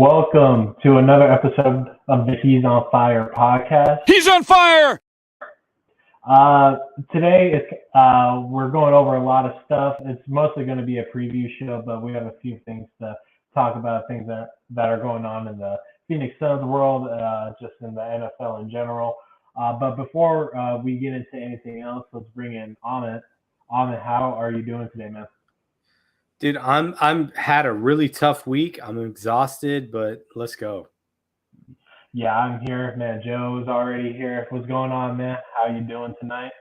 Welcome to another episode of the He's on Fire podcast. He's on fire! Uh, Today, we're going over a lot of stuff. It's mostly going to be a preview show, but we have a few things to talk about, things that are going on in the Phoenix Suns world, just in the NFL in general. But before we get into anything else, let's bring in Amit. Amit, how are you doing today, man? Dude, I'm had a really tough week. I'm exhausted, but let's go. Yeah, I'm here, man. Joe's already here. What's going on, man? How you doing tonight?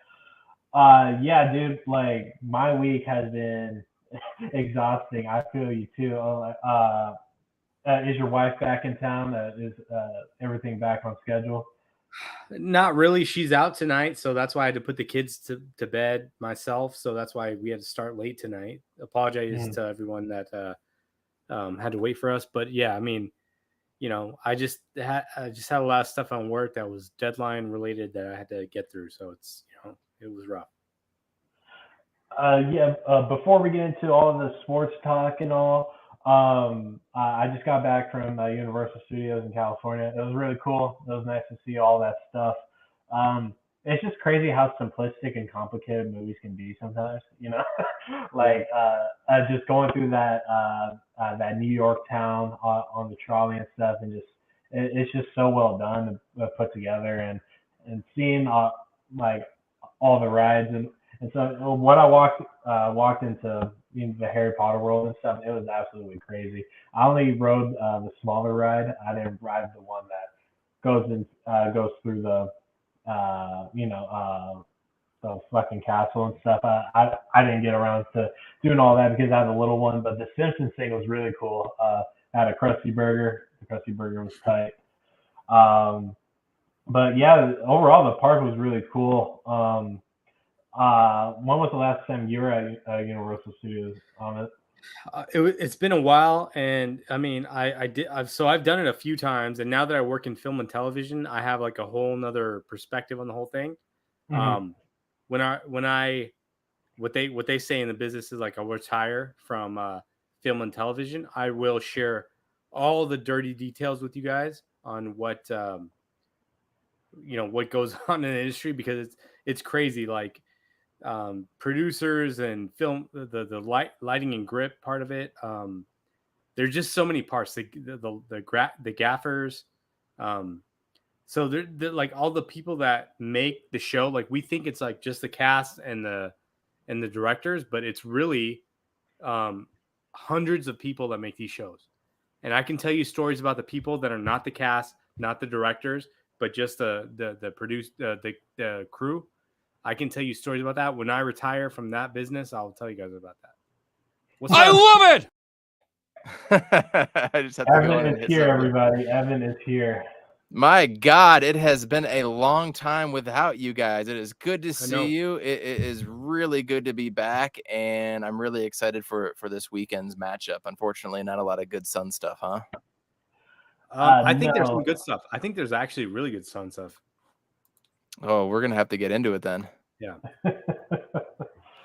Yeah, dude. Like my week has been exhausting. I feel you too. Is your wife back in town? Is everything back on schedule? Not really. She's out tonight, so that's why I had to put the kids to bed myself. So that's why we had to start late tonight. Apologize to everyone that had to wait for us. But yeah, I mean, you know, I just had a lot of stuff on work that was deadline related that I had to get through. So it's, you know, it was rough. Before we get into all of the sports talk and all, I just got back from Universal Studios in California. It was really cool. It was nice to see all that stuff. It's just crazy how simplistic and complicated movies can be sometimes, you know? Like just going through that New York town on the trolley and stuff, and it's just so well done and put together, and seeing like all the rides and so when I walked into the Harry Potter world and stuff, it was absolutely crazy. I only rode the smaller ride. I didn't ride the one that goes through the the fucking castle and stuff. I didn't get around to doing all that because I had a little one. But the Simpsons thing was really cool. I had a Krusty Burger. The Krusty Burger was tight. But yeah, overall the park was really cool. When was the last time you were at Universal Studios on it? It's been a while, and I mean, I've done it a few times, and now that I work in film and television, I have like a whole nother perspective on the whole thing. Mm-hmm. What they say in the business is like, I'll retire from film and television. I will share all the dirty details with you guys on what what goes on in the industry, because it's crazy. Like, producers and film, the lighting and grip part of it. There's just so many parts. The gaffers. So they're like all the people that make the show. Like, we think it's like just the cast and the directors, but it's really hundreds of people that make these shows. And I can tell you stories about the people that are not the cast, not the directors, but just the crew. I can tell you stories about that. When I retire from that business, I'll tell you guys about that. I love I just have to Evan is here, everybody. Evan is here. My God, it has been a long time without you guys. It is good to see you. It is really good to be back, and I'm really excited for this weekend's matchup. Unfortunately, not a lot of good Sun stuff, huh? I think there's some good stuff. I think there's actually really good Sun stuff. Oh, we're going to have to get into it then. Yeah.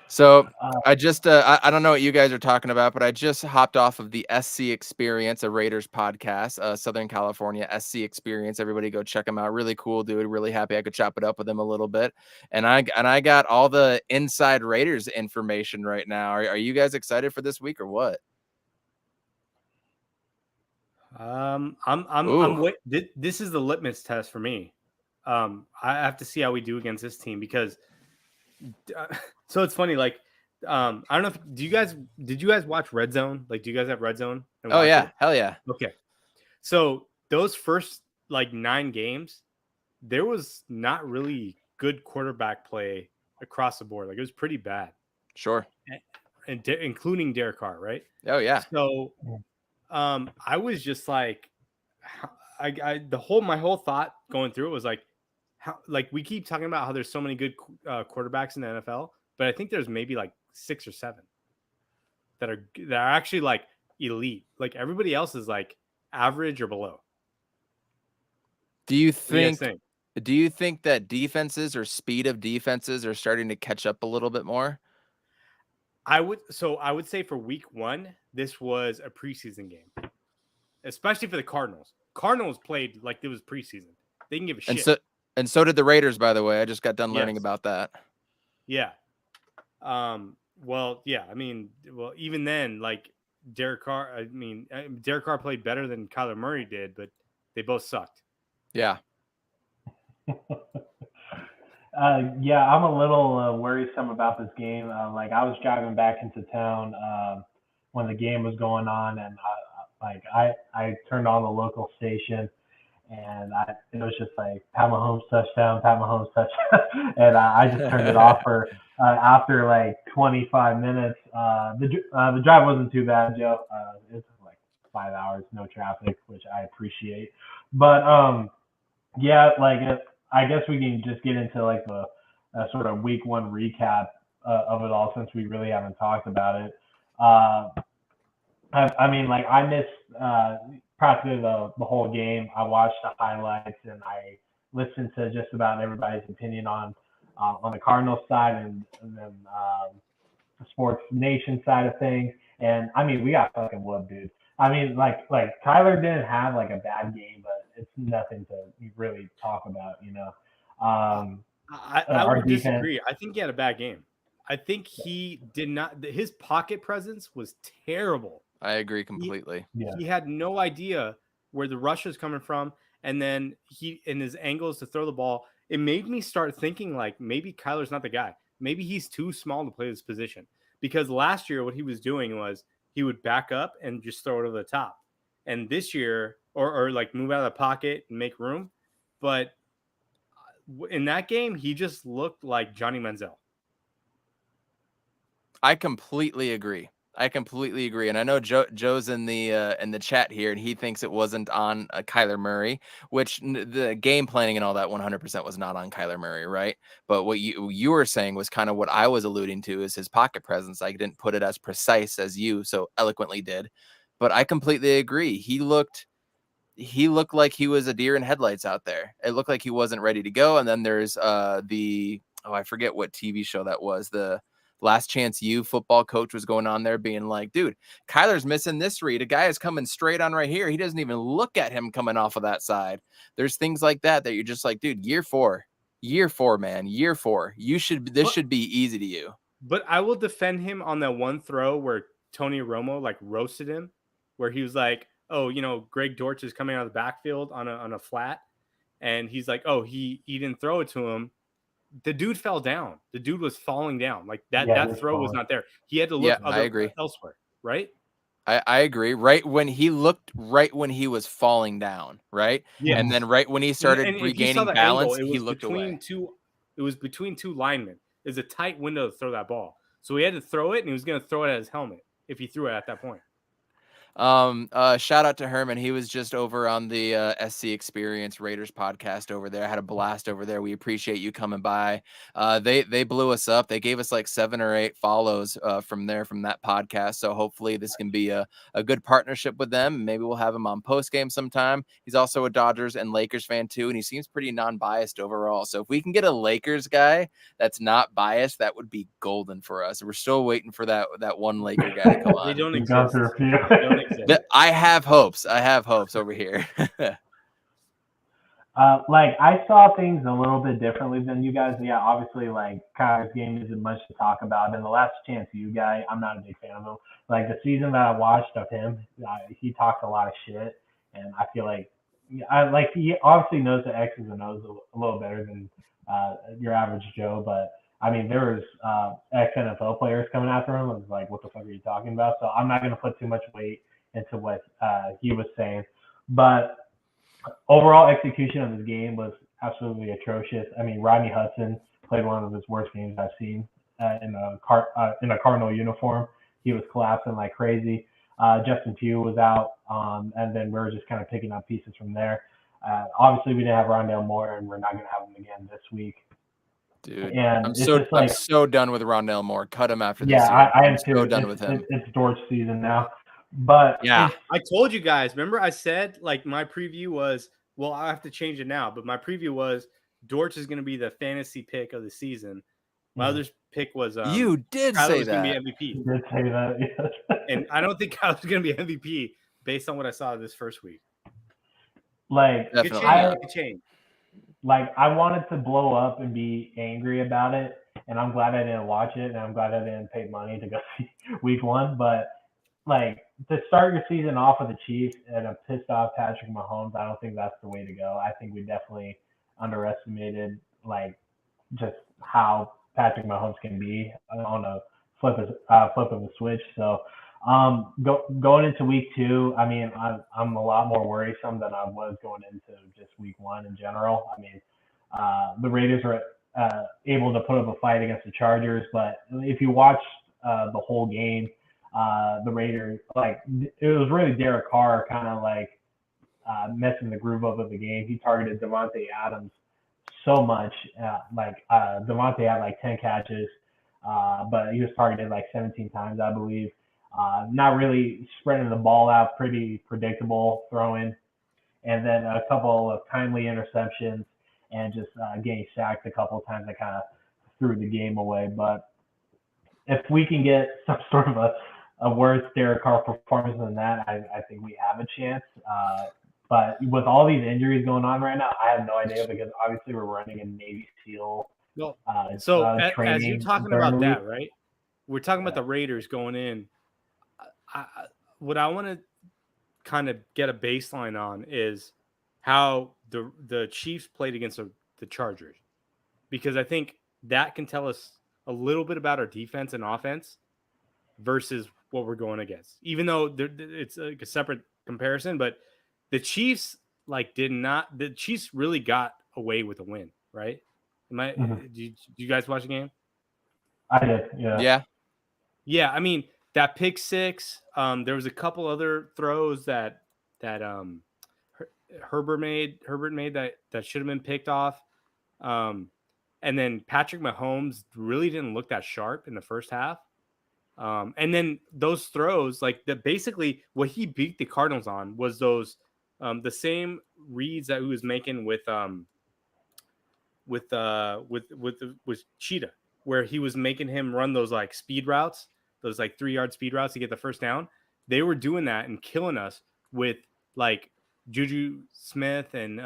So I just, I don't know what you guys are talking about, but I just hopped off of the SC Experience, a Raiders podcast, Southern California SC Experience. Everybody go check him out. Really cool dude. Really happy I could chop it up with him a little bit. And I got all the inside Raiders information right now. Are you guys excited for this week or what? This is the litmus test for me. I have to see how we do against this team, because so it's funny. Like, I don't know did you guys watch Red Zone? Like, do you guys have Red Zone? Oh yeah. Hell yeah. Okay. So those first like 9 games, there was not really good quarterback play across the board. Like, it was pretty bad. Sure. And including Derek Carr, right? Oh yeah. So, I was just like, my whole thought going through it was like, how, like, we keep talking about how there's so many good quarterbacks in the NFL, but I think there's maybe like 6 or 7 that are actually like elite. Like, everybody else is like average or below. Do you think that defenses or speed of defenses are starting to catch up a little bit more? I would say for week 1, this was a preseason game. especially for the Cardinals. Cardinals played like it was preseason. They can give a shit. And so did the Raiders, by the way. I just got done learning about that. Yeah. Well, yeah. I mean, even then, like Derek Carr. I mean, Derek Carr played better than Kyler Murray did, but they both sucked. Yeah. Yeah, I'm a little worrisome about this game. Like I was driving back into town when the game was going on, and I turned on the local station, and it was just like Pat Mahomes touchdown, and I just turned it off for after like 25 minutes. The drive wasn't too bad, Joe. It was like 5 hours, no traffic, which I appreciate. But yeah, like I guess we can just get into like the sort of week one recap of it all, since we really haven't talked about it. I mean, like I missed practically the whole game. I watched the highlights and I listened to just about everybody's opinion on the Cardinals side and then the Sports Nation side of things. And I mean, we got fucking whooped, dude. I mean, like Kyler didn't have like a bad game, but it's nothing to really talk about, you know. I would disagree. I think he had a bad game. I think he did not. His pocket presence was terrible. I agree completely. He had no idea where the rush is coming from, and then in his angles to throw the ball, it made me start thinking like maybe Kyler's not the guy. Maybe he's too small to play this position. Because last year, what he was doing was he would back up and just throw it over the top. And this year, or like move out of the pocket and make room. But in that game, he just looked like Johnny Manziel. I completely agree. And I know Joe's in the chat here, and he thinks it wasn't on Kyler Murray, which the game planning and all that 100% was not on Kyler Murray, right? But what you were saying was kind of what I was alluding to, is his pocket presence. I didn't put it as precise as you so eloquently did, but I completely agree. He looked like he was a deer in headlights out there. It looked like he wasn't ready to go. And then there's I forget what TV show that was, the Last Chance U football coach was going on there being like, dude, Kyler's missing this read. A guy is coming straight on right here. He doesn't even look at him coming off of that side. There's things like that you're just like, dude, year four, man, year four. This should be easy to you. But I will defend him on that one throw where Tony Romo like roasted him, where he was like, oh, you know, Greg Dortch is coming out of the backfield on a flat. And he's like, oh, he didn't throw it to him. The dude fell down. The dude was falling down. Like that throw was not there. He had to look elsewhere, right? I agree. Right when he was falling down, right? Yeah. And then right when he started regaining balance, he looked away. It was between two linemen. It was a tight window to throw that ball. So he had to throw it, and he was going to throw it at his helmet if he threw it at that point. Shout out to Herman. He was just over on the SC Experience Raiders podcast over there. I had a blast over there. We appreciate you coming by. They blew us up. They gave us like 7 or 8 follows from that podcast. So hopefully this can be a good partnership with them. Maybe we'll have him on post game sometime. He's also a Dodgers and Lakers fan too, and he seems pretty non-biased overall. So if we can get a Lakers guy that's not biased, that would be golden for us. We're still waiting for that one Laker guy to come on. They don't exist. I have hopes over here. Like I saw things a little bit differently than you guys. Yeah, obviously, like Kyler's game isn't much to talk about. And the Last Chance U guy, I'm not a big fan of him. Like the season that I watched of him, he talked a lot of shit, and I feel like he obviously knows the X's and O's a little better than your average Joe. But I mean, there was ex-NFL players coming after him. I was like, what the fuck are you talking about? So I'm not going to put too much weight into what he was saying. But overall execution of his game was absolutely atrocious. I mean, Rodney Hudson played one of his worst games I've seen in a Cardinal uniform. He was collapsing like crazy. Justin Pugh was out, and then we were just kind of picking up pieces from there. Obviously, we didn't have Rondale Moore, and we're not going to have him again this week. Dude, and I'm so done with Rondale Moore. Cut him after this year. I am so done with him. It's Dortch season now. But yeah, I told you guys, remember I said like my preview was, well, I have to change it now, but my preview was Dortch is going to be the fantasy pick of the season. My other pick was you did say that. Going to be MVP. You did say that, yes. And I don't think Kyler's going to be MVP, based on what I saw this first week. Like It could Definitely. change. I It could change. like I wanted to blow up and be angry about it, and I'm glad I didn't watch it, and I'm glad I didn't pay money to go see week one. But like to start your season off with the Chiefs and a pissed off Patrick Mahomes, I don't think that's the way to go. I think we definitely underestimated like just how Patrick Mahomes can be on a flip of a switch. So going into week two, I mean, I'm a lot more worrisome than I was going into just week one in general. I mean, the Raiders were able to put up a fight against the Chargers, but if you watch the whole game, the Raiders, like, it was really Derek Carr kind of like messing the groove up of the game. He targeted Devontae Adams so much. Devontae had like 10 catches, but he was targeted like 17 times, I believe. Not really spreading the ball out, pretty predictable throwing, and then a couple of timely interceptions and just getting sacked a couple of times that kind of threw the game away. But if we can get some sort of a worse Derek Carr performance than that, I think we have a chance. But with all these injuries going on right now, I have no idea because obviously we're running a Navy SEAL No. training. As you're talking during about the that, week. right? We're talking about the Raiders going in. What I want to kind of get a baseline on is how the Chiefs played against the Chargers, because I think that can tell us a little bit about our defense and offense versus what we're going against. Even though it's like a separate comparison, but the Chiefs the Chiefs really got away with a win, right? Did you guys watch the game? I did, yeah. Yeah. Yeah, I mean that pick six. There was a couple other throws that Herbert made that should have been picked off. And then Patrick Mahomes really didn't look that sharp in the first half. And then those throws, like basically what he beat the Cardinals on was those the same reads that he was making with Cheetah, where he was making him run those like speed routes, those like 3-yard speed routes to get the first down. They were doing that and killing us with like Juju Smith and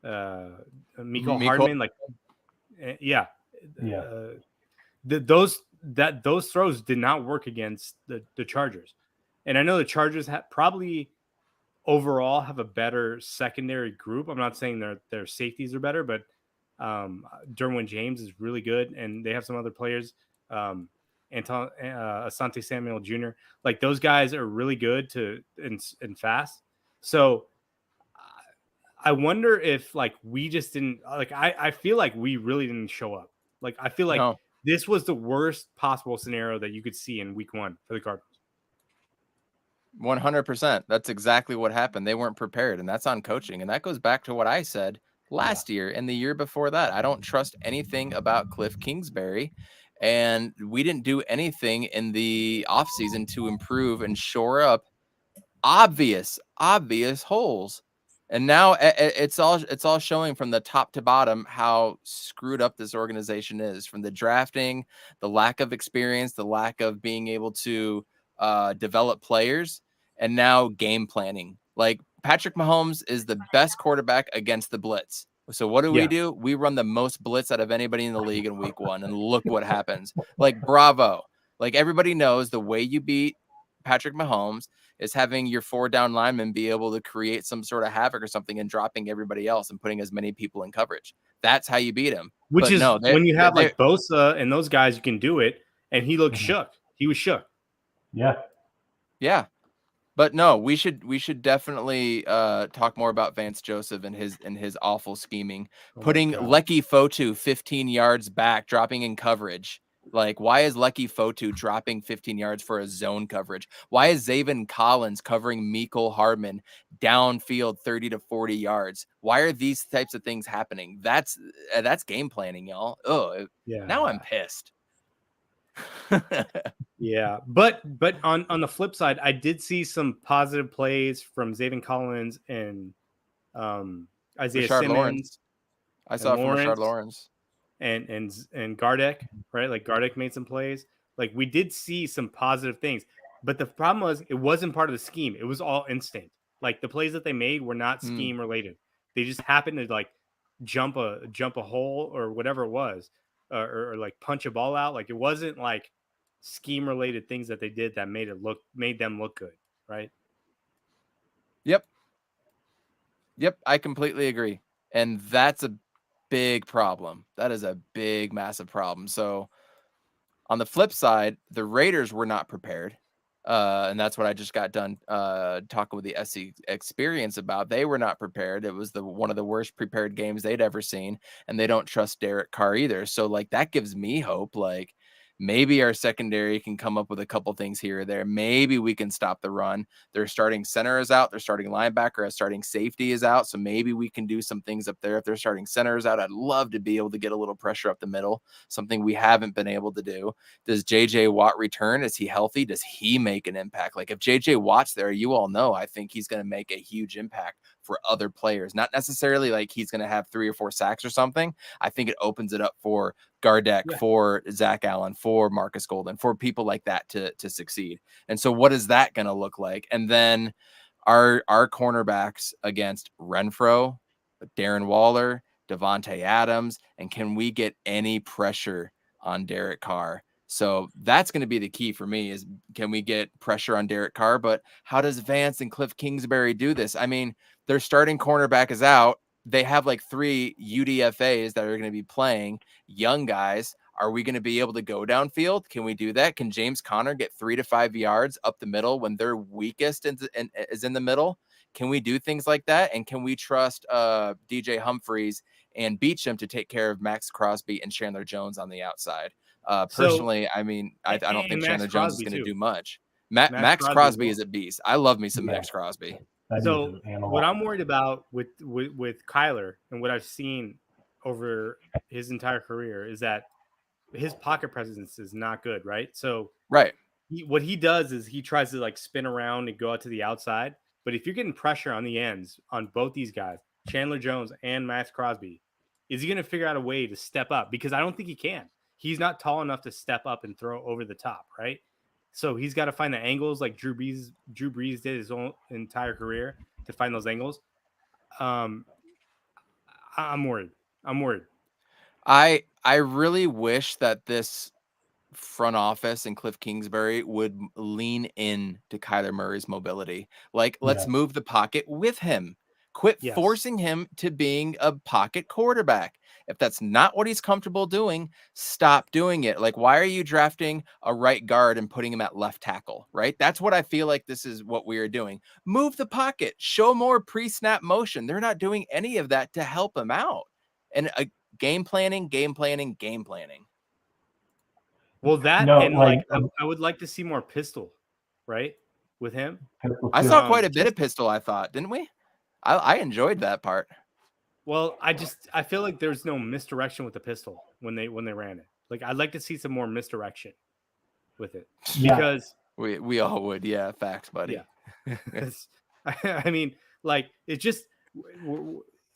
Mecole Hardman. Like, yeah. Those throws did not work against the Chargers. And I know the Chargers probably overall have a better secondary group. I'm not saying their safeties are better, but Derwin James is really good, and they have some other players, Asante Samuel Jr. Like those guys are really good and fast. So I wonder if like we just didn't like. I feel like we really didn't show up. Like I feel like this was the worst possible scenario that you could see in week one for the Cardinals. 100%. That's exactly what happened. They weren't prepared, and that's on coaching. And that goes back to what I said last year and the year before that. I don't trust anything about Cliff Kingsbury, and we didn't do anything in the offseason to improve and shore up obvious holes. And now it's all showing from the top to bottom how screwed up this organization is, from the drafting, the lack of experience, the lack of being able to develop players, and now game planning. Like Patrick Mahomes is the best quarterback against the blitz. So what do? We run the most blitz out of anybody in the league in week one, and look what happens. Like, bravo. Like, everybody knows the way you beat Patrick Mahomes is having your 4 down linemen be able to create some sort of havoc or something and dropping everybody else and putting as many people in coverage. That's how you beat him. When you have like Bosa and those guys, you can do it. And he looked shook. He was shook. Yeah. Yeah. But no, we should definitely talk more about Vance Joseph and his awful scheming, putting Lecky Fotu 15 yards back, dropping in coverage. Like, why is Lecky Fotu dropping 15 yards for a zone coverage? Why is Zaven Collins covering Mecole Hardman downfield 30 to 40 yards? Why are these types of things happening? That's game planning, y'all. Oh, yeah. Now I'm pissed. Yeah, but on the flip side, I did see some positive plays from Zaven Collins and Isaiah Rashard Simmons. Lawrence. I saw it from Rashard Lawrence and Gardeck, right? Like Gardeck made some plays. Like we did see some positive things. But the problem was it wasn't part of the scheme. It was all instinct. Like the plays that they made were not scheme related. They just happened to like jump a hole or whatever it was, or like punch a ball out. Like it wasn't like scheme related things that they did that made them look good, right? Yep, I completely agree. And that's a big problem. That is a big, massive problem. So on the flip side, the Raiders were not prepared. And that's what I just got done talking with the SC experience about. They were not prepared. It was one of the worst prepared games they'd ever seen, and they don't trust Derek Carr either. So like that gives me hope. Like maybe our secondary can come up with a couple things here or there. Maybe we can stop the run. Their starting center is out. Their starting linebacker, a starting safety is out. So maybe we can do some things up there. If their starting center is out, I'd love to be able to get a little pressure up the middle, something we haven't been able to do. Does JJ Watt return? Is he healthy? Does he make an impact? Like if JJ Watt's there, you all know, I think he's going to make a huge impact for other players. Not necessarily like he's going to have 3 or 4 sacks or something. I think it opens it up for Gardeck, for Zach Allen, for Marcus Golden, for people like that to succeed. And so what is that going to look like? And then our cornerbacks against Renfro, Darren Waller, Devontae Adams, and can we get any pressure on Derek Carr? So that's going to be the key for me is can we get pressure on Derek Carr? But how does Vance and Cliff Kingsbury do this? I mean, their starting cornerback is out. They have like 3 UDFAs that are going to be playing, young guys. Are we going to be able to go downfield? Can we do that? Can James Conner get 3 to 5 yards up the middle when their weakest is in the middle? Can we do things like that? And can we trust DJ Humphries and Beachum to take care of Max Crosby and Chandler Jones on the outside? Personally, I mean, I don't think Chandler Jones is going to do much. Max Crosby is a beast. I love me some Max Crosby. So what I'm worried about with Kyler and what I've seen over his entire career is that his pocket presence is not good, right? So what he does is he tries to like spin around and go out to the outside. But if you're getting pressure on the ends on both these guys, Chandler Jones and Max Crosby, is he going to figure out a way to step up? Because I don't think he can. He's not tall enough to step up and throw over the top, right? So he's got to find the angles like Drew Brees did his own entire career to find those angles. I'm worried. I really wish that this front office and Cliff Kingsbury would lean in to Kyler Murray's mobility. Like, let's move the pocket with him. Quit forcing him to being a pocket quarterback. If that's not what he's comfortable doing, stop doing it. Like, why are you drafting a right guard and putting him at left tackle, right? That's what I feel like this is what we are doing. Move the pocket, show more pre-snap motion. They're not doing any of that to help him out. And game planning. Well, I would like to see more pistol, right? With him. I saw quite a bit of pistol, I thought, didn't we? I enjoyed that part. Well, I feel like there's no misdirection with the pistol when they ran it. Like I'd like to see some more misdirection with it because we all would. Yeah, facts, buddy. Yeah. I mean, like it's just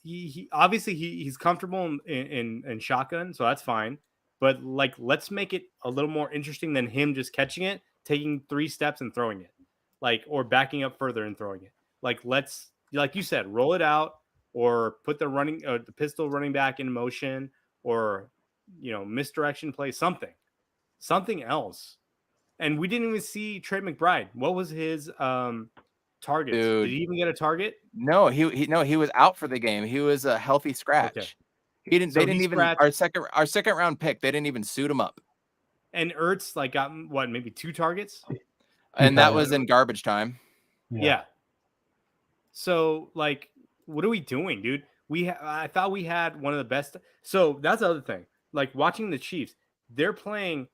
he obviously he's comfortable in shotgun, so that's fine. But like, let's make it a little more interesting than him just catching it, taking 3 steps and throwing it, like or backing up further and throwing it. Like let's, like you said, roll it out or put the pistol running back in motion or misdirection play, something else. And we didn't even see Trey McBride. What was his targets? Dude, did he even get a target? No, he was out for the game. He was a healthy scratch. Okay. They didn't even our second round pick. They didn't even suit him up. And Ertz got maybe 2 targets, and that was in garbage time. Yeah. So like, what are we doing, dude? I thought we had one of the best. So that's the other thing. Like watching the Chiefs, they're playing.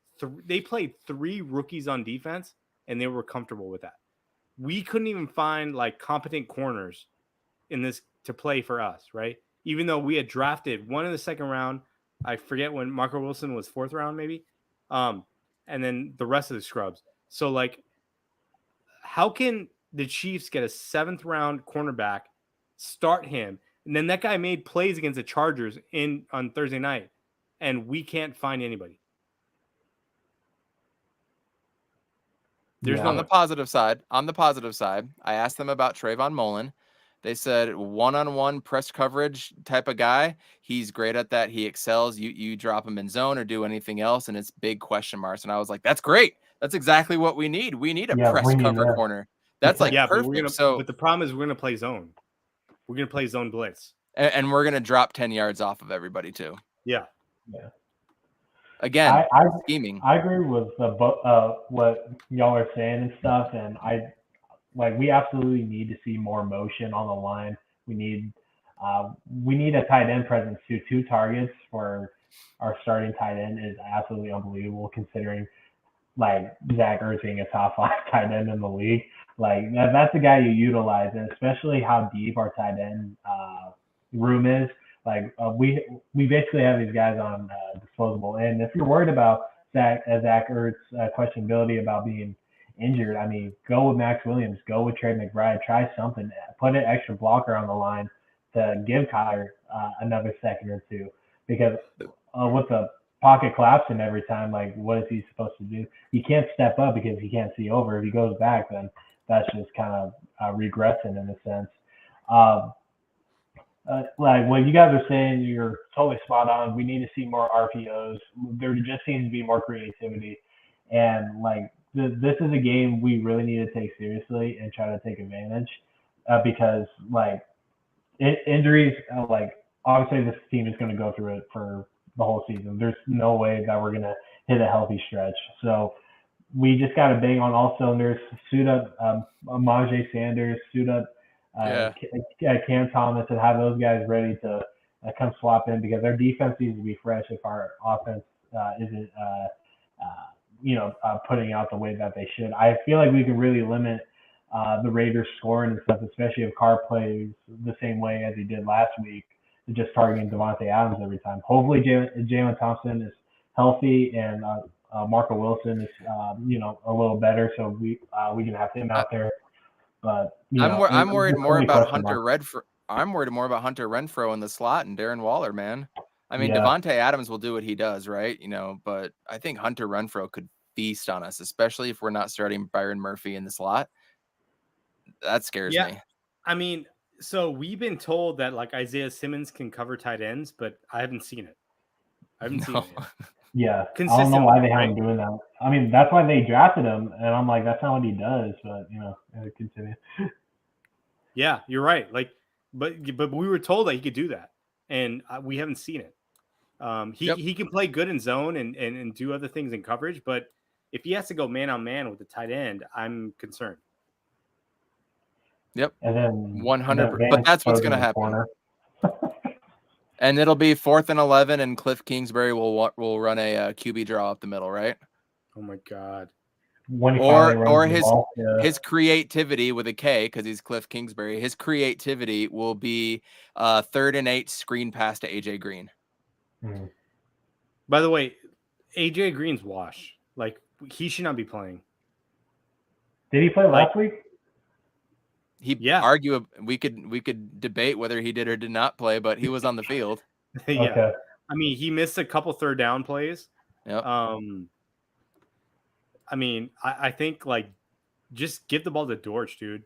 They played 3 rookies on defense, and they were comfortable with that. We couldn't even find like competent corners in this to play for us, right? Even though we had drafted one in the second round, I forget when Marco Wilson was 4th round, maybe, and then the rest of the scrubs. So like, how can the Chiefs get a 7th round cornerback, start him, and then that guy made plays against the Chargers on Thursday night, and we can't find anybody? There's On the positive side, I asked them about Trayvon Mullen. They said one-on-one press coverage type of guy. He's great at that. He excels. You drop him in zone or do anything else, and it's big question marks. And I was like, that's great. That's exactly what we need. We need a press cover corner. That's like perfect. But the problem is we're gonna play zone. We're gonna play zone blitz, and we're gonna drop 10 yards off of everybody too. Yeah. Again, scheming. I agree with what y'all are saying and stuff, and we absolutely need to see more motion on the line. We need a tight end presence too. 2 targets for our starting tight end is absolutely unbelievable, considering like Zach Ertz being a top 5 tight end in the league. Like that's the guy you utilize, and especially how deep our tight end room is. Like we basically have these guys on disposable. And if you're worried about Zach Ertz questionability about being injured, I mean, go with Max Williams, go with Trey McBride, try something, put an extra blocker on the line to give Kyler another second or two. Because with the pocket collapsing every time, like what is he supposed to do? He can't step up because he can't see over. If he goes back, then that's just kind of regressing in a sense. Like what you guys are saying, you're totally spot on. We need to see more RPOs. There just seems to be more creativity, and like this is a game we really need to take seriously and try to take advantage, because like injuries, like obviously this team is going to go through it for the whole season. There's no way that we're going to hit a healthy stretch. So we just got to bang on all cylinders, suit up Amajay Sanders, suit up Cam Thomas, and have those guys ready to come swap in, because our defense needs to be fresh if our offense isn't putting out the way that they should. I feel like we can really limit the Raiders scoring and stuff, especially if Carr plays the same way as he did last week, just targeting Devontae Adams every time. Hopefully Jalen Thompson is healthy and Marco Wilson is a little better, so we can have him out there. But I'm worried more about Hunter Renfrow. I'm worried more about Hunter Renfrow in the slot and Darren Waller, man. I mean, Devontae Adams will do what he does, right? But I think Hunter Renfrow could feast on us, especially if we're not starting Byron Murphy in the slot. That scares me. I mean, so we've been told that like Isaiah Simmons can cover tight ends, but I haven't seen it. Seen it yet. Yeah, I don't know why they haven't been doing that. I mean, that's why they drafted him, and I'm like, that's not what he does. But continue. Yeah, you're right. Like, but we were told that he could do that, and we haven't seen it. He can play good in zone and do other things in coverage, but if he has to go man on man with the tight end, I'm concerned. Yep. And then 100%. But that's what's going to happen. And it'll be 4th and 11, and Cliff Kingsbury will run a QB draw up the middle, right? Oh my God. Or his creativity with a K, because he's Cliff Kingsbury. His creativity will be 3rd and 8 screen pass to AJ Green. Mm-hmm. By the way, AJ Green's washed. Like, he should not be playing. Did he play last week? We could debate whether he did or did not play, but he was on the field. Yeah. Okay. I mean, he missed a couple 3rd down plays. Yep. I mean, I think like just give the ball to Dortch, dude.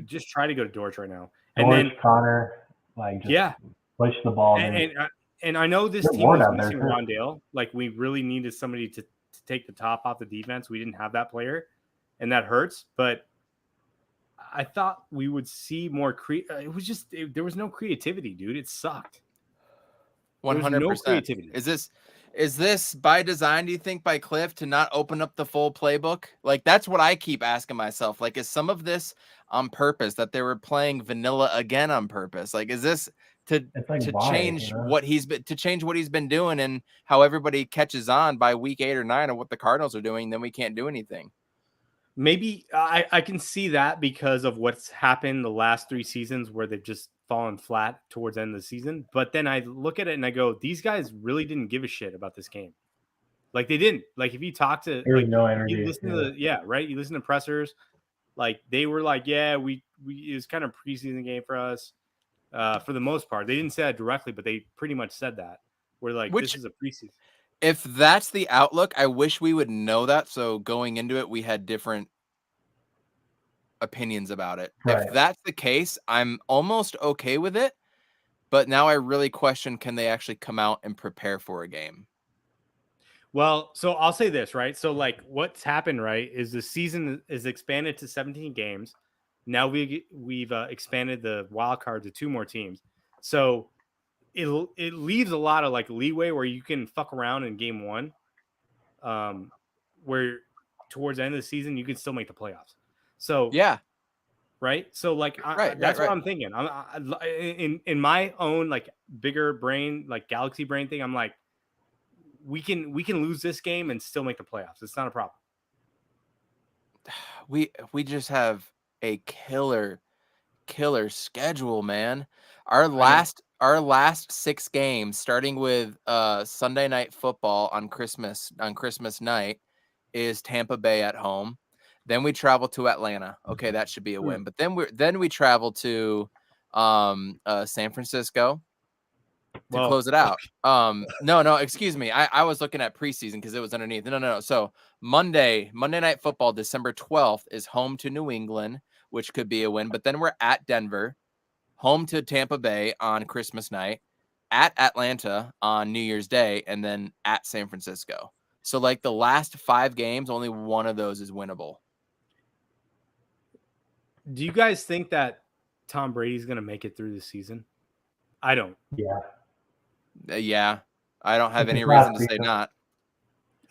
Just try to go to Dortch right now. And then Connor, push the ball. And I know this team was missing Rondale. Like, we really needed somebody to take the top off the defense. We didn't have that player, and that hurts. But I thought we would see more it was just there was no creativity, dude. It sucked. 100%. No creativity. Is this by design, do you think, by Cliff, to not open up the full playbook? Like, that's what I keep asking myself. Like, is some of this on purpose, that they were playing vanilla again on purpose? Like, is this to change what he's been doing and how everybody catches on by week 8 or 9 of what the Cardinals are doing? Then we can't do anything. Maybe I can see that because of what's happened the last 3 seasons where they've just fallen flat towards the end of the season. But then I look at it and I go, these guys really didn't give a shit about this game. Like, they didn't. Like, if you talk to no energy. You listen to you listen to pressers, like they were like, we it was kind of preseason game for us. For the most part. They didn't say that directly, but they pretty much said that. We're like, this is a preseason. If that's the outlook, I wish we would know that. So going into it, we had different opinions about it. Right. If that's the case, I'm almost okay with it. But now I really question, can they actually come out and prepare for a game? Well, so I'll say this, right? So like what's happened, right, is the season is expanded to 17 games. Now we've expanded the wild card to 2 more teams. So it leaves a lot of like leeway where you can fuck around in game 1. Where towards the end of the season you can still make the playoffs. So Yeah. right? So like that's what I'm thinking. In my own like bigger brain, like galaxy brain thing, I'm like we can lose this game and still make the playoffs. It's not a problem. We just have a killer schedule, man. Our last 6 games, starting with Sunday night football on Christmas night, is Tampa Bay at home. Then we travel to Atlanta. Okay, that should be a win. But then we travel to San Francisco to close it out. No, excuse me. I was looking at preseason because it was underneath. No. So Monday Night Football, December 12th, is home to New England, which could be a win. But then we're at Denver, home to Tampa Bay on Christmas night, at Atlanta on New Year's Day, and then at San Francisco. So like the last 5 games, only one of those is winnable. Do you guys think that Tom Brady's going to make it through the season? I don't. Yeah. I don't have any reason to say not.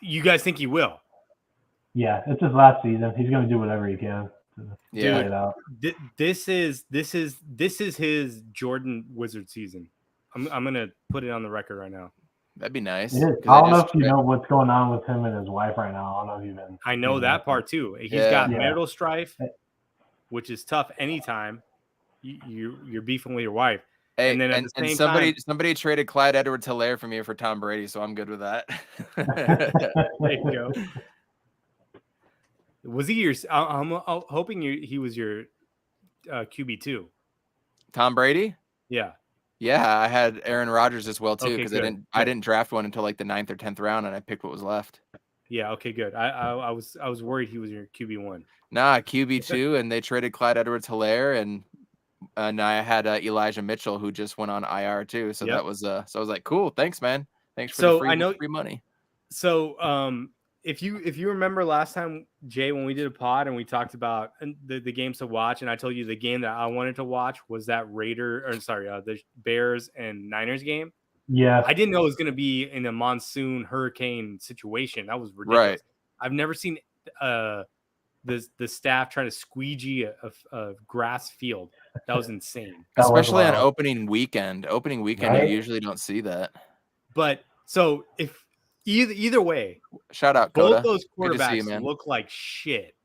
You guys think he will? Yeah, it's his last season. He's going to do whatever he can to play it out. This is his Jordan Wizard season. I'm going to put it on the record right now. That'd be nice. I don't know if you know what's going on with him and his wife right now. I don't know if you've been. I know that part too. He's got marital strife, which is tough anytime you're beefing with your wife. Hey, and then at the same time, somebody traded Clyde Edwards-Helaire from you for Tom Brady, so I'm good with that. There you go. Was he your? I'm hoping he was your QB2. Tom Brady? Yeah. Yeah, I had Aaron Rodgers as well too because I didn't draft one until like the 9th or 10th round, and I picked what was left. Yeah. Okay. Good. I was worried he was your QB1. Nah, QB2, and they traded Clyde Edwards-Helaire, and I had Elijah Mitchell, who just went on IR too. So that was so I was like, cool, thanks, man. Thanks for the free money. So if you remember last time, Jay, when we did a pod and we talked about the games to watch, and I told you the game that I wanted to watch was that the Bears and Niners game. Yeah. I didn't know it was going to be in a monsoon hurricane situation. That was ridiculous. Right. I've never seen the staff trying to squeegee a grass field. That was insane. Especially on opening weekend. Right? You usually don't see that. But so if either way, shout out both Coda. Those quarterbacks look like shit.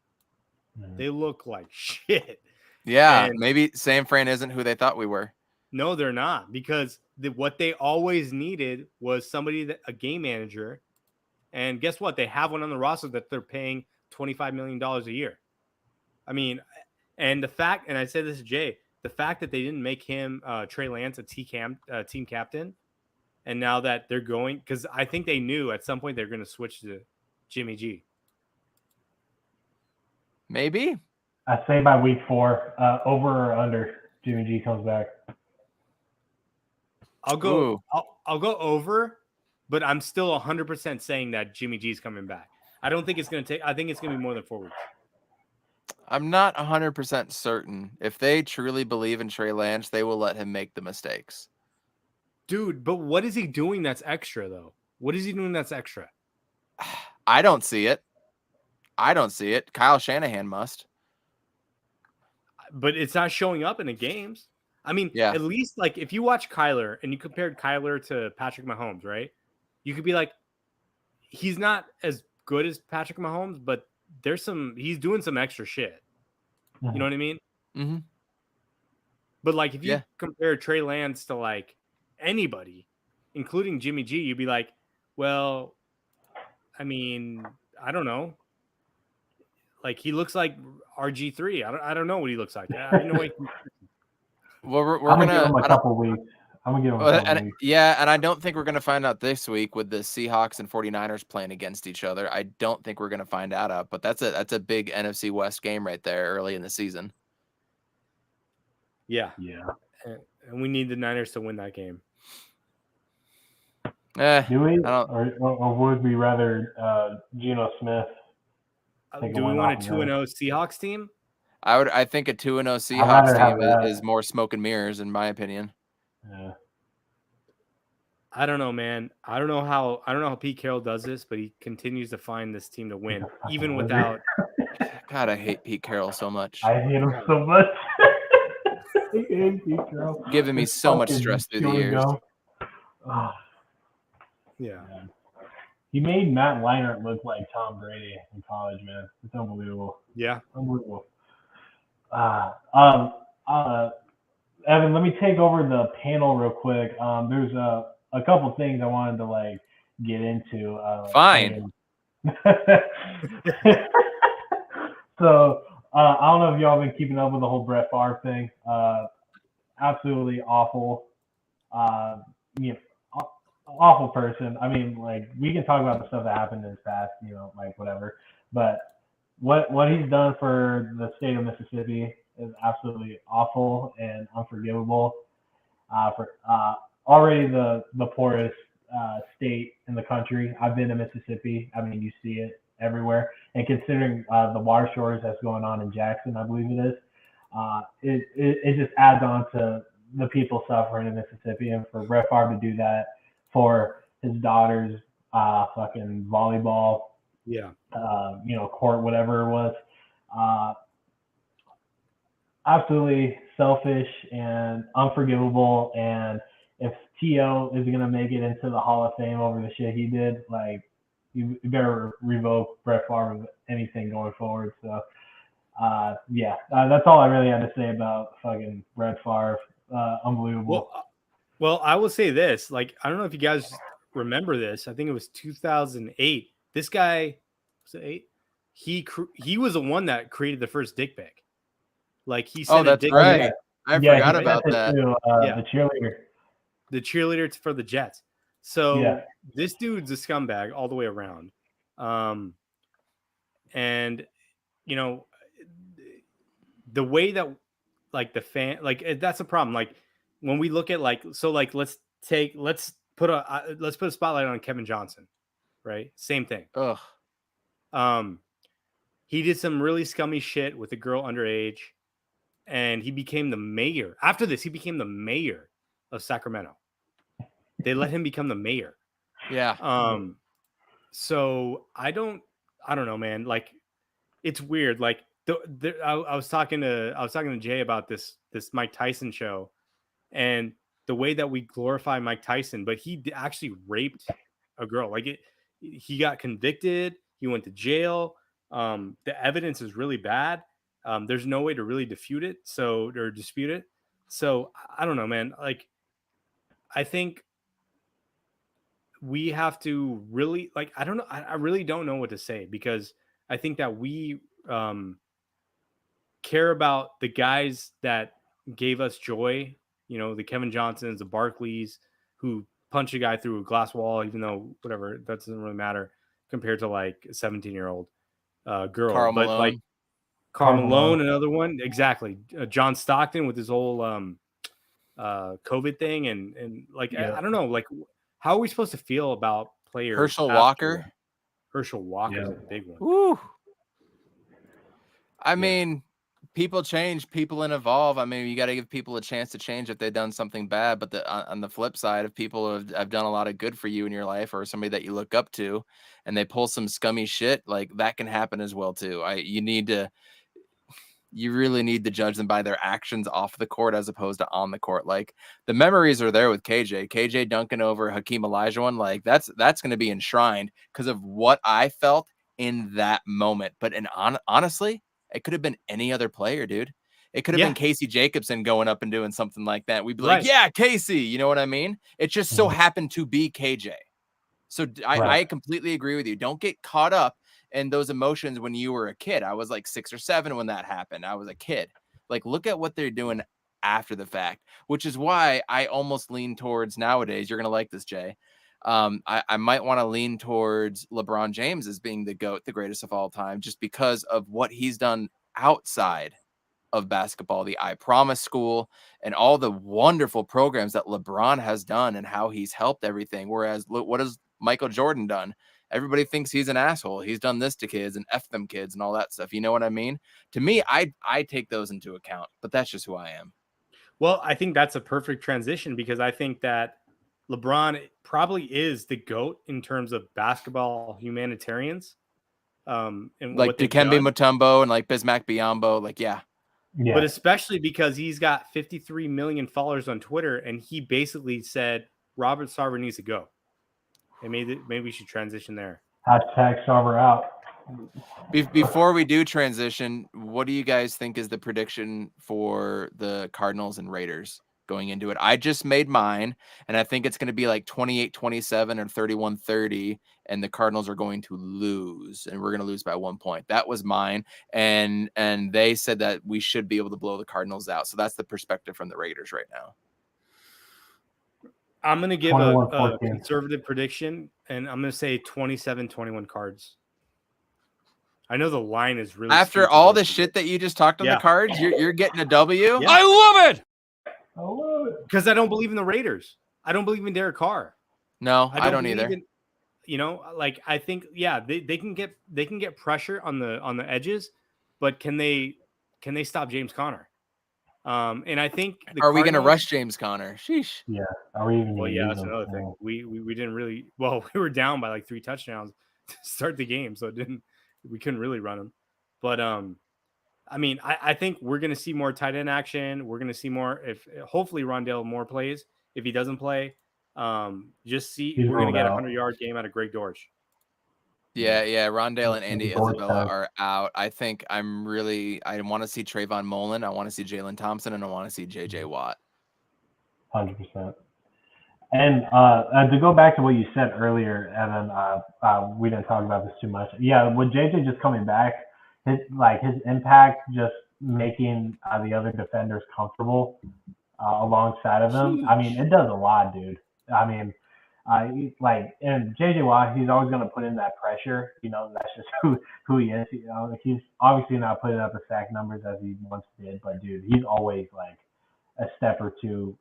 They look like shit. Yeah, and maybe San Fran isn't who they thought we were. No, they're not, because what they always needed was a game manager. And guess what? They have one on the roster that they're paying $25 million a year. I mean, and the fact, and I said this to Jay, the fact that they didn't make him Trey Lance a team captain, and now that they're going, because I think they knew at some point they're going to switch to Jimmy G. Maybe. I say by week 4, over or under, Jimmy G comes back. I'll go over, but I'm still 100% saying that Jimmy G is coming back. I don't think it's going to take. I think it's going to be more than 4 weeks. I'm not 100% certain. If they truly believe in Trey Lance, they will let him make the mistakes. Dude, but what is he doing that's extra, though? What is he doing that's extra? I don't see it. Kyle Shanahan must. But it's not showing up in the games. I mean, at least like if you watch Kyler and you compared Kyler to Patrick Mahomes, right? You could be like, he's not as good as Patrick Mahomes, but he's doing some extra shit. Mm-hmm. You know what I mean? Mm-hmm. But like if you compare Trey Lance to like anybody, including Jimmy G, you'd be like, well, I mean, I don't know. Like he looks like RG3. I don't know what he looks like. I have no way. Well, we're gonna give him a couple weeks. I'm gonna give them a couple weeks. Yeah, and I don't think we're gonna find out this week with the Seahawks and 49ers playing against each other. I don't think we're gonna find out, but that's a big NFC West game right there early in the season. Yeah. And we need the Niners to win that game. Do we? Or would we rather Geno Smith? Do we want a 2-0 Seahawks team? I think a 2-0 Seahawks team is more smoke and mirrors, in my opinion. Yeah. I don't know, man. I don't know how Pete Carroll does this, but he continues to find this team to win, even without. God, I hate Pete Carroll so much. I hate him so much. I hate Pete Carroll. Giving me so much stress through the years. Oh. Yeah. He made Matt Leinart look like Tom Brady in college, man. It's unbelievable. Yeah. Unbelievable. Evan, let me take over the panel real quick. There's a couple things I wanted to get into. Fine. So I don't know if y'all been keeping up with the whole Brett Favre thing. Absolutely awful. Awful person. I mean, we can talk about the stuff that happened in his past, whatever. But what he's done for the state of Mississippi is absolutely awful and unforgivable. For already the poorest state in the country. I've been to Mississippi. I mean, you see it everywhere. And considering the water shortage that's going on in Jackson, I believe it is, it just adds on to the people suffering in Mississippi. And for Brett Favre to do that for his daughter's fucking volleyball, court, whatever it was, absolutely selfish and unforgivable. And if T.O. is going to make it into the Hall of Fame over the shit he did, you better revoke Brett Favre of anything going forward. So, that's all I really had to say about fucking Brett Favre. Unbelievable. Well, I will say this. I don't know if you guys remember this. I think it was 2008. This guy, was it 8? He was the one that created the first dick pic. He sent that's right. I forgot about that. The cheerleader for the Jets. So this dude's a scumbag all the way around. And the way that the fan, that's a problem. When we look at let's put a spotlight on Kevin Johnson, right? Same thing. Ugh. He did some really scummy shit with a girl underage, and he became the mayor. After this, he became the mayor of Sacramento. They let him become the mayor. Yeah. So I don't know, man. It's weird. I was talking to Jay about this Mike Tyson show, and the way that we glorify Mike Tyson, but he actually raped a girl. He got convicted. He went to jail. The evidence is really bad. There's no way to really dispute it. So I don't know, man. I think we have to really I don't know. I really don't know what to say, because I think that we care about the guys that gave us joy. The Kevin Johnsons, the Barkleys, who punch a guy through a glass wall, even though whatever, that doesn't really matter compared to a 17-year-old girl. Karl Malone. Karl Malone, another one. Exactly. John Stockton with his whole COVID thing. And I don't know, how are we supposed to feel about players? Herschel Walker. Herschel Walker is a big one. Woo. I mean, people change, people evolve. I mean, you got to give people a chance to change if they've done something bad. But on the flip side, if people have done a lot of good for you in your life, or somebody that you look up to, and they pull some scummy shit, that can happen as well too. You really need to judge them by their actions off the court as opposed to on the court. The memories are there with KJ dunking over Hakeem Olajuwon. That's going to be enshrined because of what I felt in that moment. But honestly, it could have been any other player, dude. It could have been Casey Jacobson going up and doing something like that. We'd be like, yeah, Casey, you know what I mean? It just so happened to be KJ. So I completely agree with you. Don't get caught up in those emotions when you were a kid. I was 6 or 7 when that happened. I was a kid. Look at what they're doing after the fact, which is why I almost lean towards nowadays. You're going to like this, Jay. I might want to lean towards LeBron James as being the GOAT, the greatest of all time, just because of what he's done outside of basketball, the I Promise School, and all the wonderful programs that LeBron has done and how he's helped everything. Whereas, what has Michael Jordan done? Everybody thinks he's an asshole. He's done this to kids and F them kids and all that stuff. You know what I mean? To me, I take those into account, but that's just who I am. Well, I think that's a perfect transition because I think that LeBron probably is the GOAT in terms of basketball humanitarians. And like Dikembe Mutombo and like Bismack Biyombo, like, yeah. But especially because he's got 53 million followers on Twitter, and he basically said Robert Sarver needs to go. And maybe we should transition there. Hashtag Sarver out. Before we do transition, what do you guys think is the prediction for the Cardinals and Raiders going into it? I just made mine, and I think it's going to be like 28-27 or 31-30, and the Cardinals are going to lose, and we're going to lose by 1 point. That was mine, and they said that we should be able to blow the Cardinals out. So that's the perspective from the Raiders right now. I'm going to give a conservative prediction, and I'm going to say 27-21 Cards. I know the line is really after all the shit that you just talked on the Cards, you're getting a W. Yeah. I love it because I don't believe in the Raiders. I don't believe in Derek Carr. No, I don't either. Like I think they can get pressure on the edges, but can they stop James Conner? And I think are we going to rush James Conner? Sheesh. Yeah. Are we even? Well, yeah, that's another thing. We didn't really. Well, we were down by like 3 touchdowns to start the game, so we couldn't really run him. But I mean, I think we're going to see more tight end action. We're going to see more hopefully Rondale Moore plays. If he doesn't play, we're going to get a 100-yard game out of Greg Dortch. Yeah. Rondale and Andy Isabella are out. I think I want to see Trayvon Mullen. I want to see Jalen Thompson, and I want to see JJ Watt. 100%. And to go back to what you said earlier, Evan, we didn't talk about this too much. Yeah, with JJ just coming back, his impact just making the other defenders comfortable alongside of him. I mean, it does a lot, dude. I mean, and JJ Watt, he's always going to put in that pressure. You know, that's just who he is. You know, he's obviously not putting up the sack numbers as he once did, but dude, he's always like a step or two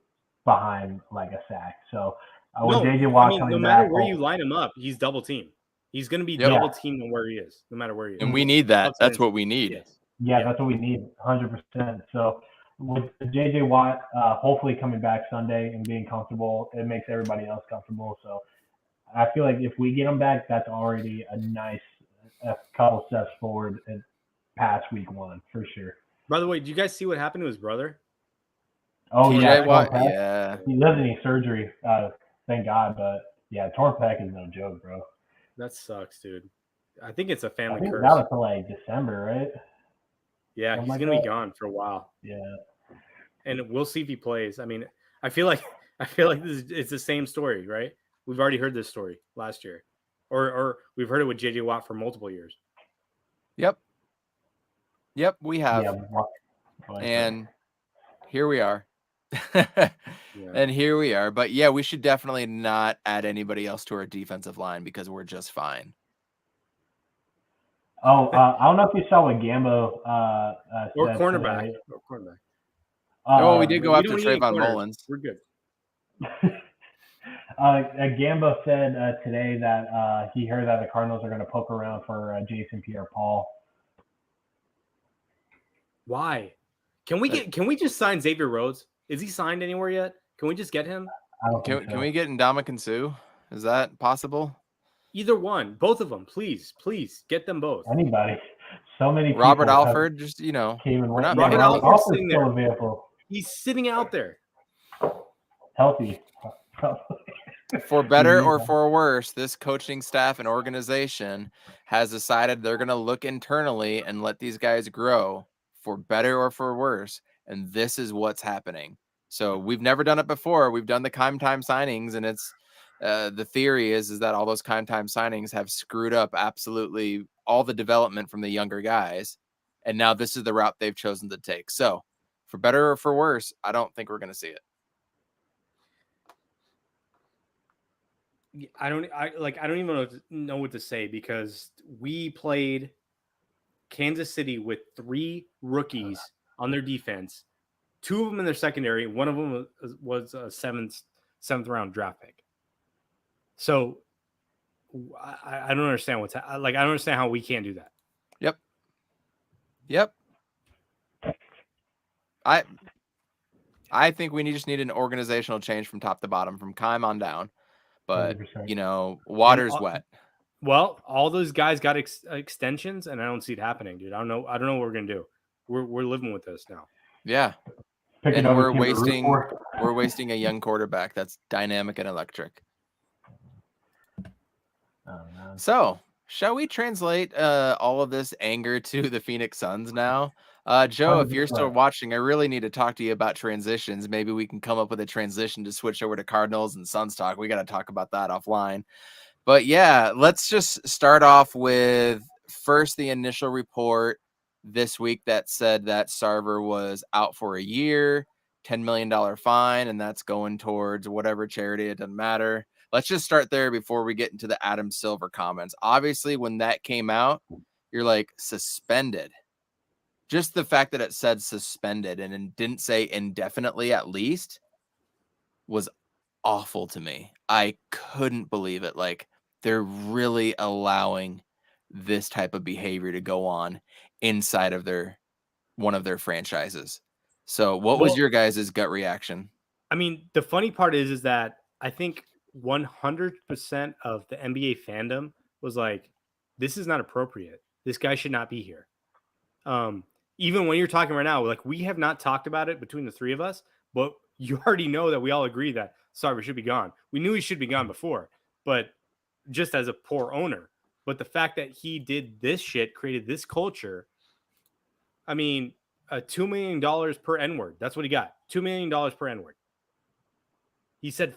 behind like a sack. So with JJ Watt coming no matter where you line him up, he's double teamed. He's going to be double teamed on where he is, no matter where he is. And we need that. That's what we need. Yes. Yeah, that's what we need, 100%. So with JJ Watt hopefully coming back Sunday and being comfortable, it makes everybody else comfortable. So I feel like if we get him back, that's already a couple steps forward past week 1 for sure. By the way, did you guys see what happened to his brother? Oh, yeah. Yeah. He doesn't need surgery, thank God. But, yeah, torn pec is no joke, bro. That sucks, dude. I think it's a family curse. That was till like December, right? Yeah, he's going to be gone for a while. Yeah. And we'll see if he plays. I mean, I feel like it's the same story, right? We've already heard this story last year. Or we've heard it with JJ Watt for multiple years. Yep, we have. Yeah. And here we are. And here we are. But yeah, we should definitely not add anybody else to our defensive line because we're just fine. Oh, I don't know if you saw what Gambo or said cornerback. today. Or cornerback. We did go after Trayvon Mullins. We're good. Gambo said today that he heard that the Cardinals are going to poke around for Jason Pierre-Paul. Why? Can we just sign Xavier Rhodes? Is he signed anywhere yet? Can we just get him? Can we get Ndamukong Suh? Is that possible? Either one, both of them, please get them both. Anybody, so many. Robert Alford, just we're not. Robert Alford's sitting there. Available. He's sitting out there, healthy. For better or for worse, this coaching staff and organization has decided they're going to look internally and let these guys grow, for better or for worse. And this is what's happening. So we've never done it before. We've done the time signings, and it's the theory is that all those time signings have screwed up absolutely all the development from the younger guys. And now this is the route they've chosen to take. So For better or for worse, I don't think we're going to see it. I don't even know what to say, because we played Kansas City with 3 rookies on their defense, 2 of them in their secondary. One of them was a seventh round draft pick. So I don't understand I don't understand how we can't do that. Yep. I think we just need an organizational change from top to bottom, from Keim on down. But 100%. Water's wet. Well, all those guys got extensions, and I don't see it happening, dude. I don't know what we're gonna do. We're living with this now. Yeah, and we're wasting a young quarterback that's dynamic and electric. Oh, man. So, shall we translate all of this anger to the Phoenix Suns now? Joe, if you're still watching, I really need to talk to you about transitions. Maybe we can come up with a transition to switch over to Cardinals and Suns talk. We got to talk about that offline. But yeah, let's just start off with first the initial report this week that said that Sarver was out for a year, $10 million fine, and that's going towards whatever charity. It doesn't matter. Let's just start there before we get into the Adam Silver comments. Obviously, when that came out, you're like, suspended. Just the fact that it said suspended and it didn't say indefinitely at least was awful to me. I couldn't believe it. Like, they're really allowing this type of behavior to go on inside of one of their franchises. So what was your guys' gut reaction? I mean, the funny part is that I think 100% of the NBA fandom was like, this is not appropriate. This guy should not be here. Even when you're talking right now, like, we have not talked about it between the 3 of us, but you already know that we all agree that Sarver should be gone. We knew he should be gone before, but just as a poor owner. But the fact that he did this shit, created this culture, I mean, $2 million per N-word. That's what he got. $2 million per N-word. He said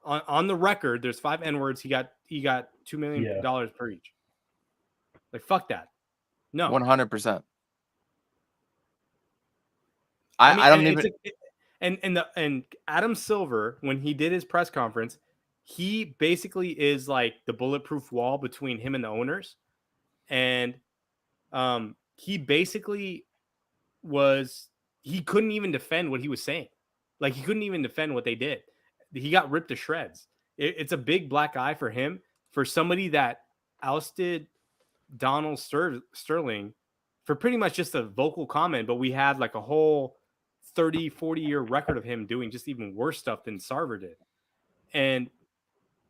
on the record, there's 5 N-words. He got $2 million per each. Like, fuck that. No. 100%. I don't even. And Adam Silver, when he did his press conference, he basically is like the bulletproof wall between him and the owners, and he basically he couldn't even defend what he was saying. Like, he couldn't even defend what they did. He got ripped to shreds. It's a big black eye for him, for somebody that ousted Donald Sterling for pretty much just a vocal comment, but we had like a whole 30, 40-year record of him doing just even worse stuff than Sarver did. And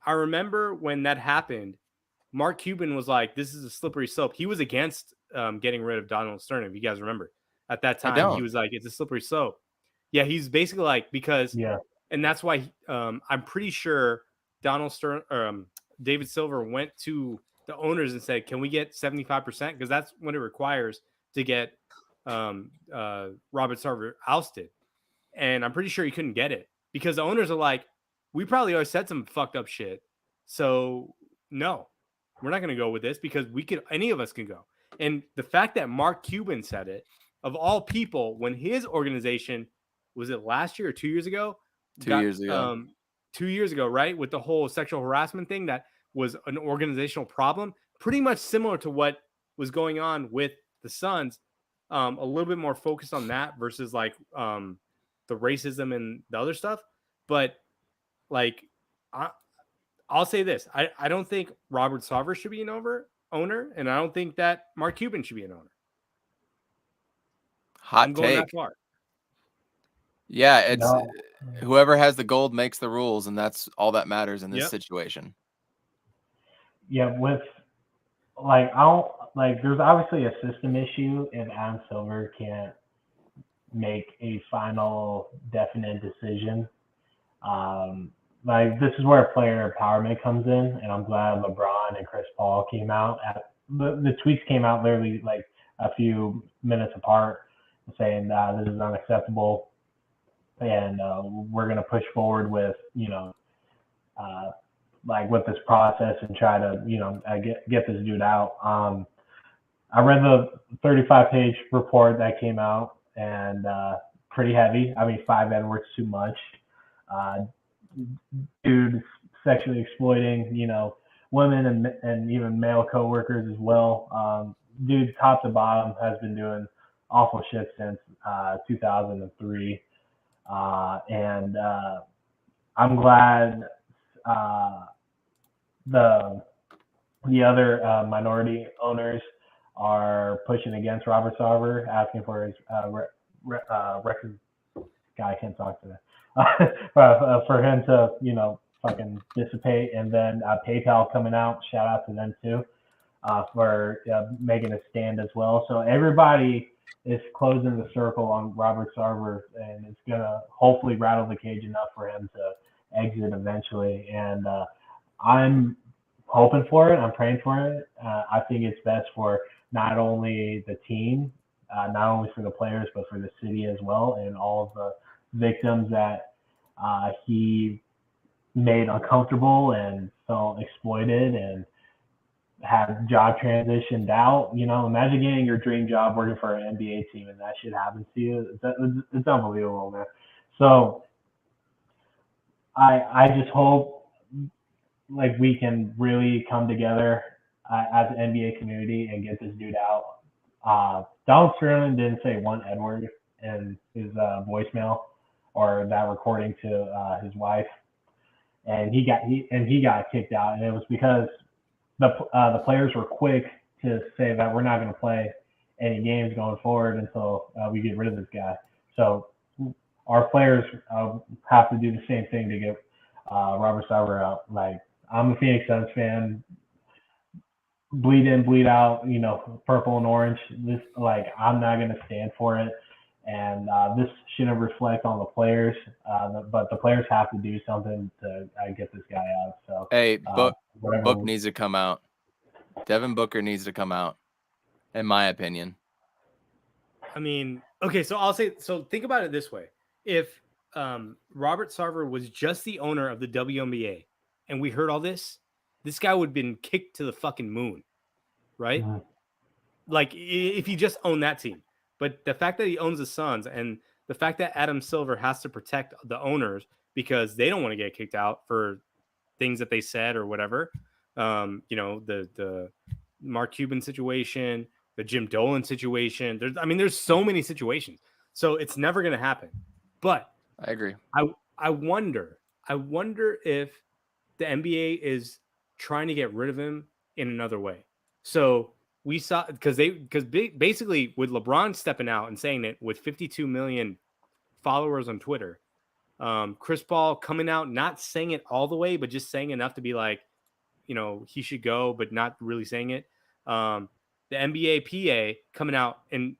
I remember when that happened, Mark Cuban was like, this is a slippery slope. He was against getting rid of Donald Sterling, if you guys remember. At that time, he was like, it's a slippery slope. Yeah, he's basically like, because, and that's why I'm pretty sure David Silver went to the owners and said, can we get 75%? Because that's what it requires to get Robert Sarver ousted. And I'm pretty sure he couldn't get it, because the owners are like, we probably always said some fucked up shit. So no, we're not going to go with this, because any of us can go. And the fact that Mark Cuban said it, of all people, when his organization, was it last year or 2 years ago? 2 years ago. 2 years ago, right? With the whole sexual harassment thing, that was an organizational problem, pretty much similar to what was going on with the Suns. A little bit more focused on that versus like the racism and the other stuff. But like, I'll say this. I don't think Robert Sarver should be an owner, and I don't think that Mark Cuban should be an owner. I'm going that far. Yeah, it's whoever has the gold makes the rules, and that's all that matters in this situation. Yeah, with there's obviously a system issue if Adam Silver can't make a final definite decision. This is where player empowerment comes in, and I'm glad LeBron and Chris Paul came out. The tweets came out literally like a few minutes apart, saying this is unacceptable, and we're going to push forward with with this process and try to get this dude out. I read the 35-page report that came out, and pretty heavy. I mean, 5 N-words too much. Dude sexually exploiting, women and even male coworkers as well. Dude, top to bottom, has been doing awful shit since 2003. And I'm glad the other minority owners are pushing against Robert Sarver, asking for his record. God, I can't talk today. For him to, fucking dissipate, and then PayPal coming out. Shout out to them too for making a stand as well. So everybody is closing the circle on Robert Sarver, and it's gonna hopefully rattle the cage enough for him to exit eventually. And I'm hoping for it. I'm praying for it. I think it's best for not only the team, not only for the players, but for the city as well, and all of the victims that he made uncomfortable and felt exploited and had job transitioned out. Imagine getting your dream job working for an NBA team and that shit happens to you. It's unbelievable, man. So I just hope like we can really come together as an NBA community and get this dude out. Donald Sterling didn't say one N-word in his voicemail or that recording to his wife, and he got kicked out, and it was because the players were quick to say that we're not going to play any games going forward until we get rid of this guy. So our players have to do the same thing to get Robert Sarver out. Like, I'm a Phoenix Suns fan. Bleed in, bleed out, purple and orange. This, like, I'm not going to stand for it. And this shouldn't reflect on the players, but the players have to do something to get this guy out. So, hey, Book needs to come out. Devin Booker needs to come out, in my opinion. I mean, okay, so I'll say, so think about it this way. If Robert Sarver was just the owner of the WNBA and we heard all this guy would have been kicked to the fucking moon, right? Mm-hmm. Like, if he just owned that team. But the fact that he owns the Suns and the fact that Adam Silver has to protect the owners because they don't want to get kicked out for things that they said or whatever, the Mark Cuban situation, the Jim Dolan situation. There's so many situations. So it's never going to happen. But I agree. I wonder if the NBA is trying to get rid of him in another way. So we saw because basically with LeBron stepping out and saying it with 52 million followers on Twitter, Chris Paul coming out, not saying it all the way, but just saying enough to be like, he should go, but not really saying it. The NBA PA coming out, and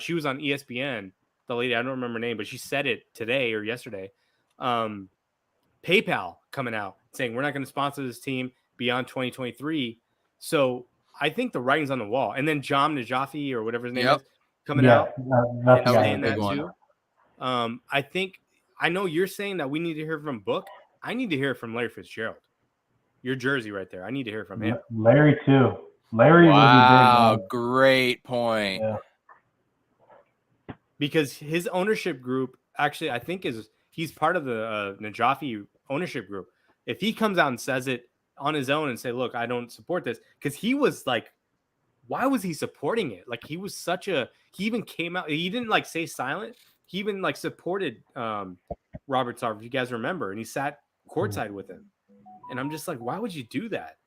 she was on ESPN, the lady, I don't remember her name, but she said it today or yesterday. PayPal coming out saying we're not going to sponsor this team beyond 2023. So I think the writing's on the wall. And then John Najafi or whatever his name is coming out and saying that too. I think, I know you're saying that we need to hear from Book. I need to hear from Larry Fitzgerald. Your jersey right there. I need to hear from him. Larry too. Larry wow, would be big, great point. Yeah. Because his ownership group actually, I think he's part of the Najafi ownership group. If he comes out and says it on his own and say, look, I don't support this, because he was like, why was he supporting it? Like, he was he even came out, he didn't like say silent. He even like supported Robert Sarver, if you guys remember, and he sat courtside with him. And I'm just like, why would you do that?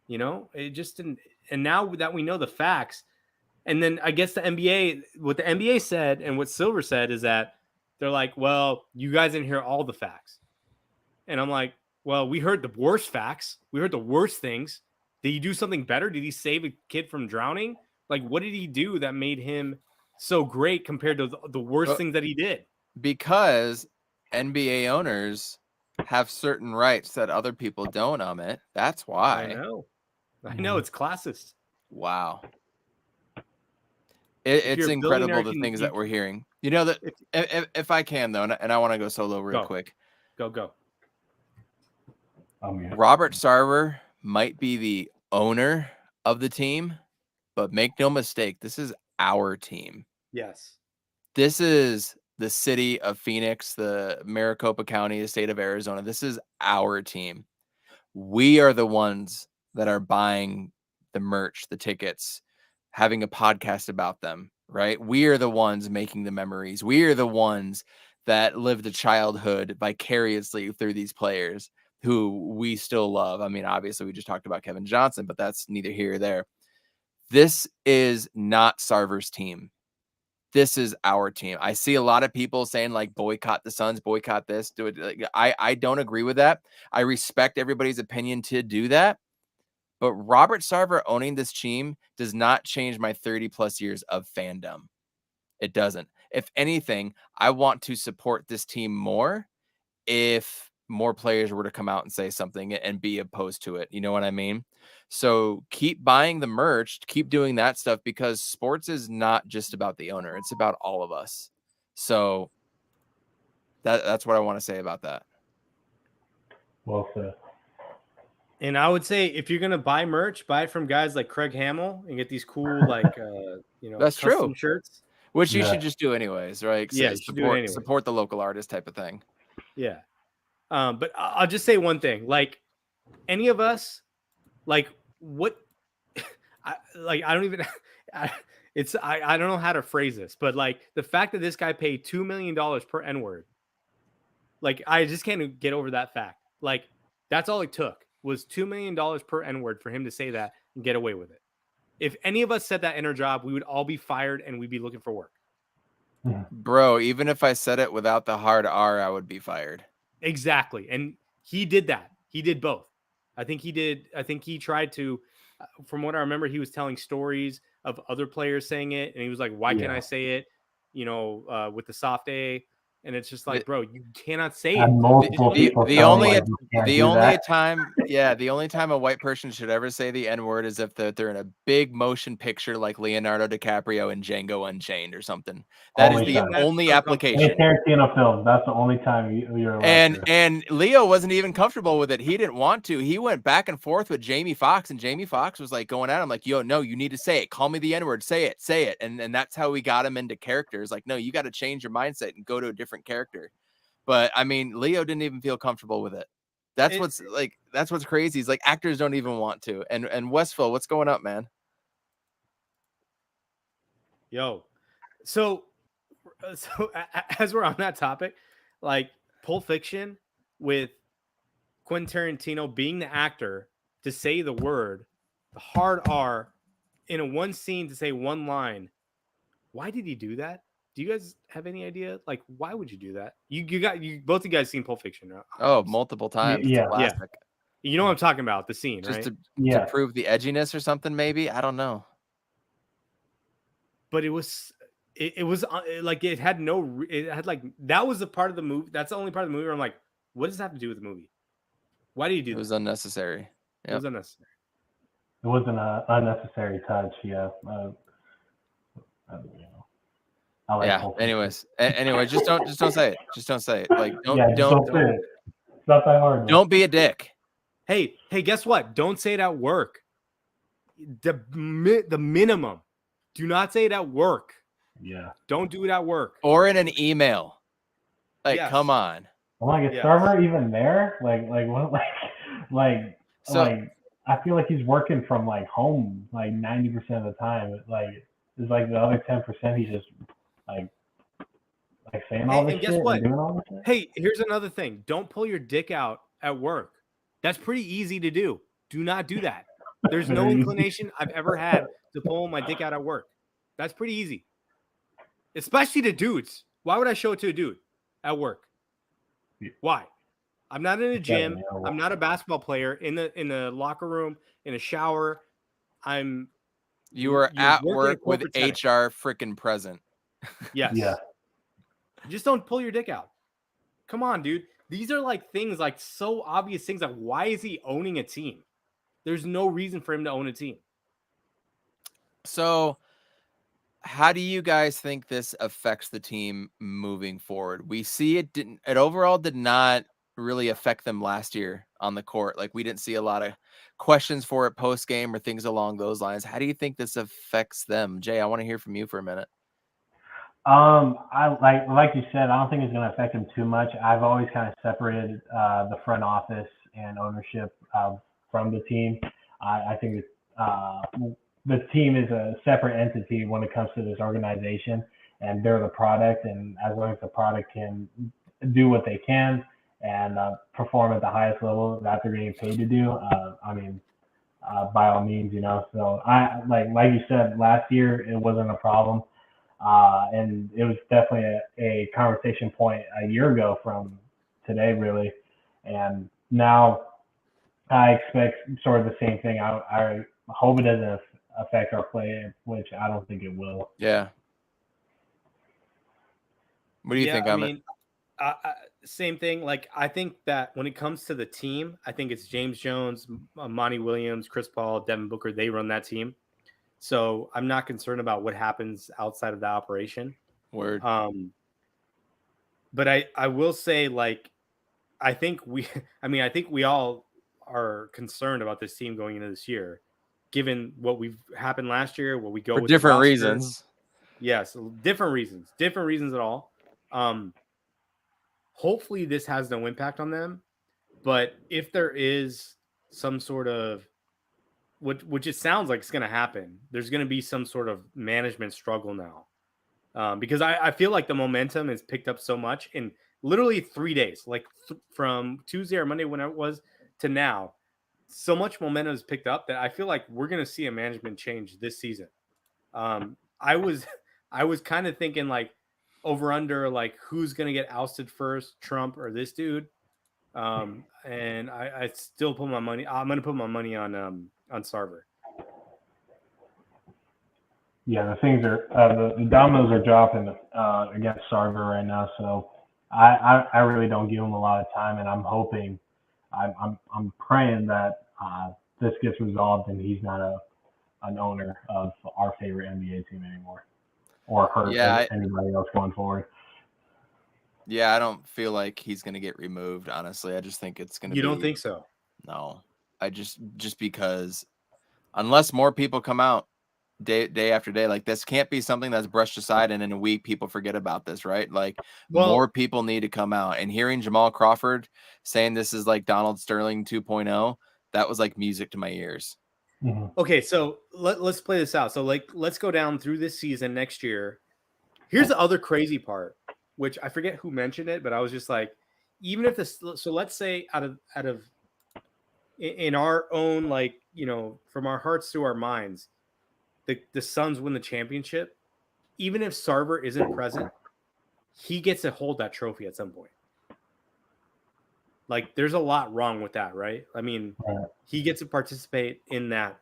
It just didn't. And now that we know the facts, and then I guess what the NBA said and what Silver said is that they're like, well, you guys didn't hear all the facts. And I'm like, well, we heard the worst facts. We heard the worst things. Did he do something better? Did he save a kid from drowning? Like, what did he do that made him so great compared to the worst things that he did? Because NBA owners have certain rights that other people don't, Amit. That's why. I know. It's classist. Wow. It's incredible the things that we're hearing. That if I can, though, and I want to go solo real quick. Go. Robert Sarver might be the owner of the team, but make no mistake, this is our team. Yes. This is the city of Phoenix, the Maricopa County, the state of Arizona. This is our team. We are the ones that are buying the merch, the tickets, having a podcast about them, right? We are the ones making the memories. We are the ones that lived the childhood vicariously through these players who we still love. I mean, obviously, we just talked about Kevin Johnson, but that's neither here or there. This is not Sarver's team. This is our team. I see a lot of people saying like boycott the Suns, boycott this, do it. Like, I don't agree with that. I respect everybody's opinion to do that. But Robert Sarver owning this team does not change my 30 plus years of fandom. It doesn't. If anything, I want to support this team more if more players were to come out and say something and be opposed to it. You know what I mean? So keep buying the merch, keep doing that stuff, because sports is not just about the owner. It's about all of us. So that's what I want to say about that. Well said. And I would say if you're gonna buy merch, buy it from guys like Craig Hamill and get these cool like That's custom true. shirts. Which you should just do anyways, right? Yeah, you should do it anyways. Support the local artist type of thing. Yeah. But I'll just say one thing. Like any of us, like what I don't even I don't know how to phrase this, but like the fact that this guy paid $2 million per N-word, like I just can't get over that fact. Like that's all it took was $2 million per N-word for him to say that and get away with it. If any of us said that in our job, we would all be fired and we'd be looking for work. Bro, even if I said it without the hard R, I would be fired. Exactly. And he did that. He did both. I think he tried to, from what I remember, he was telling stories of other players saying it. And he was like, why can't I say it? With the soft A. And it's just like, bro, you cannot say it. The only time a white person should ever say the N-word is if they're in a big motion picture like Leonardo DiCaprio in Django Unchained or something. That is the only application. Tarantino film. That's the only time you're allowed to. And Leo wasn't even comfortable with it. He didn't want to. He went back and forth with Jamie Foxx, and Jamie Foxx was like going at him like, yo, no, you need to say it. Call me the N-word. Say it. And that's how we got him into characters. Like, no, you got to change your mindset and go to a different character. But I mean, Leo didn't even feel comfortable with it. That's what's crazy. He's like, actors don't even want to. And Westville, what's going up, man? Yo, so as we're on that topic, like Pulp Fiction with Quentin Tarantino being the actor to say the word, the hard R, in a one scene to say one line. Why did he do that? Do you guys have any idea? Like, why would you do that? You both of you guys seen Pulp Fiction, right? Oh, multiple times. Yeah. You know what I'm talking about, the scene, just right? to prove the edginess or something, maybe. I don't know. But it was like it had like that was the part of the movie. That's the only part of the movie where I'm like, what does that have to do with the movie? Why do you do that? It was unnecessary. Yep. It was unnecessary. It was an unnecessary touch. Yeah. I like anyways, just don't say it. Just don't say it. Like don't say it. It's not that hard. Don't be a dick. Hey, guess what? Don't say it at work. The minimum. Do not say it at work. Yeah. Don't do it at work. Or in an email. Like, come on. I'm like, is Sarver even there? Like what? I feel like he's working from like home like 90% of the time. Like it's like the other 10% he's just like saying all this shit and doing all this shit. Hey, here's another thing. Don't pull your dick out at work. That's pretty easy to do. Do not do that. There's no inclination I've ever had to pull my dick out at work. That's pretty easy. Especially to dudes. Why would I show it to a dude at work? Why? I'm not in a gym. I'm not a basketball player in the locker room, in a shower. You were at work with HR freaking present. Yes. Yeah. Just don't pull your dick out. Come on, dude. These are like things like so obvious things. Like, why is he owning a team? There's no reason for him to own a team. So how do you guys think this affects the team moving forward? We see it overall did not really affect them last year on the court. Like we didn't see a lot of questions for it post game or things along those lines. How do you think this affects them? Jay, I want to hear from you for a minute. I like you said, I don't think it's going to affect him too much. I've always kind of separated the front office and ownership from the team. I think the team is a separate entity when it comes to this organization, and they're the product. And as long as the product can do what they can and perform at the highest level that they're getting paid to do, I mean, by all means, you know. So I like you said, last year it wasn't a problem. And it was definitely a conversation point a year ago from today, really. And now I expect sort of the same thing. I hope it doesn't affect our play, which I don't think it will. Yeah. What do you think, I Amit? mean, same thing. Like, I think that when it comes to the team, I think it's James Jones, Monty Williams, Chris Paul, Devin Booker. They run that team. So I'm not concerned about what happens outside of the operation. Word. But I will say, like, I think we all are concerned about this team going into this year, given what we've happened last year, what we go For with different the roster. reasons. Yes, different reasons at all. Hopefully this has no impact on them, but if there is some sort of which it sounds like it's going to happen, there's going to be some sort of management struggle now, because I feel like the momentum has picked up so much in literally 3 days, like from Tuesday or Monday when it was to now. So much momentum has picked up that I feel like we're going to see a management change this season. I was kind of thinking like over under, like who's going to get ousted first, Trump or this dude. And I still put my money. I'm going to put my money on Sarver. Yeah, the things are the dominoes are dropping against Sarver right now. So I really don't give him a lot of time, and I'm hoping, I'm praying that this gets resolved and he's not an owner of our favorite NBA team anymore, or hurt anybody else going forward. Yeah, I don't feel like he's going to get removed, honestly. I just think it's going to be... You don't think so? No. I just because unless more people come out day after day, like this can't be something that's brushed aside and in a week people forget about this, right? Like more people need to come out. And hearing Jamal Crawford saying this is like Donald Sterling 2.0, that was like music to my ears. Mm-hmm. Okay, so let's play this out. So like let's go down through this season next year. Here's the other crazy part, which I forget who mentioned it, but I was just like, even if this, so let's say out of in our own, like, you know, from our hearts to our minds, the Suns win the championship. Even if Sarver isn't present, he gets to hold that trophy at some point. Like, there's a lot wrong with that, right? I mean, he gets to participate in that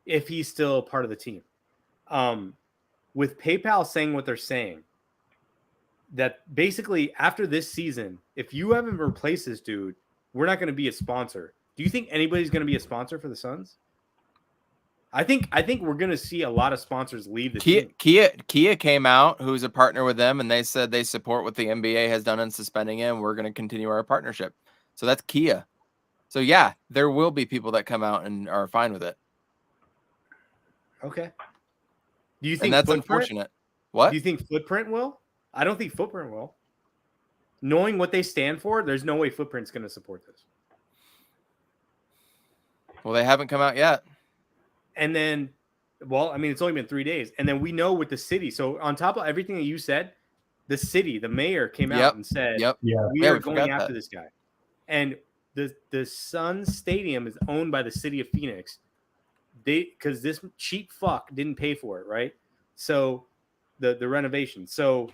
if he's still part of the team. With PayPal saying what they're saying, that basically after this season, if you haven't replaced this dude, we're not going to be a sponsor. Do you think anybody's going to be a sponsor for the Suns? I think we're going to see a lot of sponsors leave the team. Kia came out, who's a partner with them, and they said they support what the NBA has done in suspending him. We're going to continue our partnership. So that's Kia. So yeah, there will be people that come out and are fine with it. Okay. Do you think and that's unfortunate? What? Do you think Footprint will? I don't think Footprint will. Knowing what they stand for, there's no way Footprint's going to support this. Well, they haven't come out yet. And then, well, I mean, it's only been 3 days. And then we know with the city. So on top of everything that you said, the city, the mayor came out and said, we are going after this guy. And the Suns Stadium is owned by the city of Phoenix. Because this cheap fuck didn't pay for it, right? So the renovation. So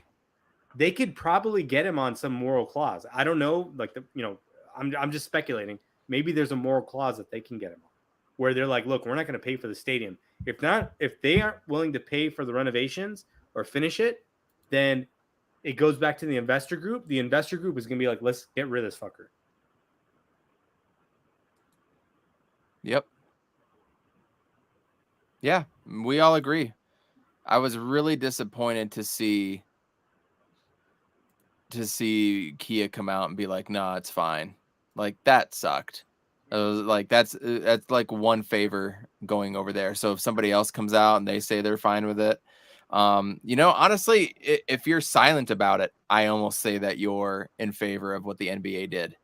they could probably get him on some moral clause. I don't know. Like, I'm just speculating. Maybe there's a moral clause that they can get him on, where they're like, look, we're not going to pay for the stadium. If they aren't willing to pay for the renovations or finish it, then it goes back to the investor group. The investor group is going to be like, let's get rid of this fucker. Yep. Yeah, we all agree. I was really disappointed to see Kia come out and be like, "Nah, it's fine." Like, that sucked. I was like, that's like one favor going over there. So if somebody else comes out and they say they're fine with it, Honestly, if you're silent about it, I almost say that you're in favor of what the NBA did.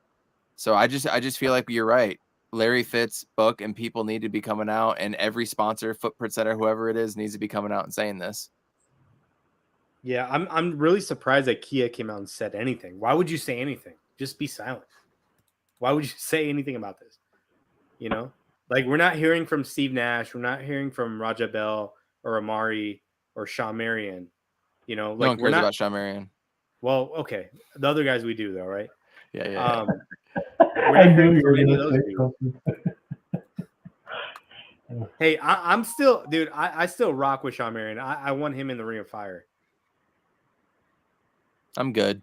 So I just feel like you're right. Larry Fitz, Book, and people need to be coming out, and every sponsor, Footprint Center, whoever it is, needs to be coming out and saying this. Yeah, I'm really surprised that Kia came out and said anything. Why would you say anything? Just be silent. Why would you say anything about this? Like we're not hearing from Steve Nash, we're not hearing from Raja Bell or Amari or Sean Marion. No one cares about Sean Marion. Well, okay, the other guys we do though, right? Yeah. I knew you were going to say something. Hey, I'm still, dude. I still rock with Sean Marion. I want him in the Ring of Fire. I'm good.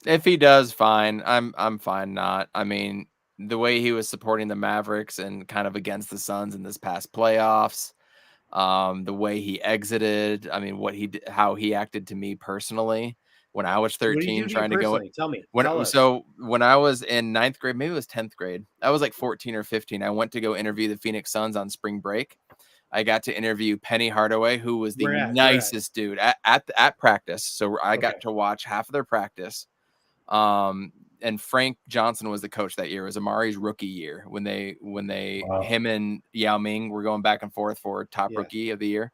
If he does, fine. I'm fine. Not. I mean, the way he was supporting the Mavericks and kind of against the Suns in this past playoffs, the way he exited. I mean, how he acted to me personally when I was 13, trying to go. Tell me. When I was in 9th grade, maybe it was 10th grade. I was like 14 or 15. I went to go interview the Phoenix Suns on spring break. I got to interview Penny Hardaway, who was the nicest dude at practice. So I got to watch half of their practice. And Frank Johnson was the coach that year. It was Amari's rookie year when him and Yao Ming were going back and forth for top rookie of the year.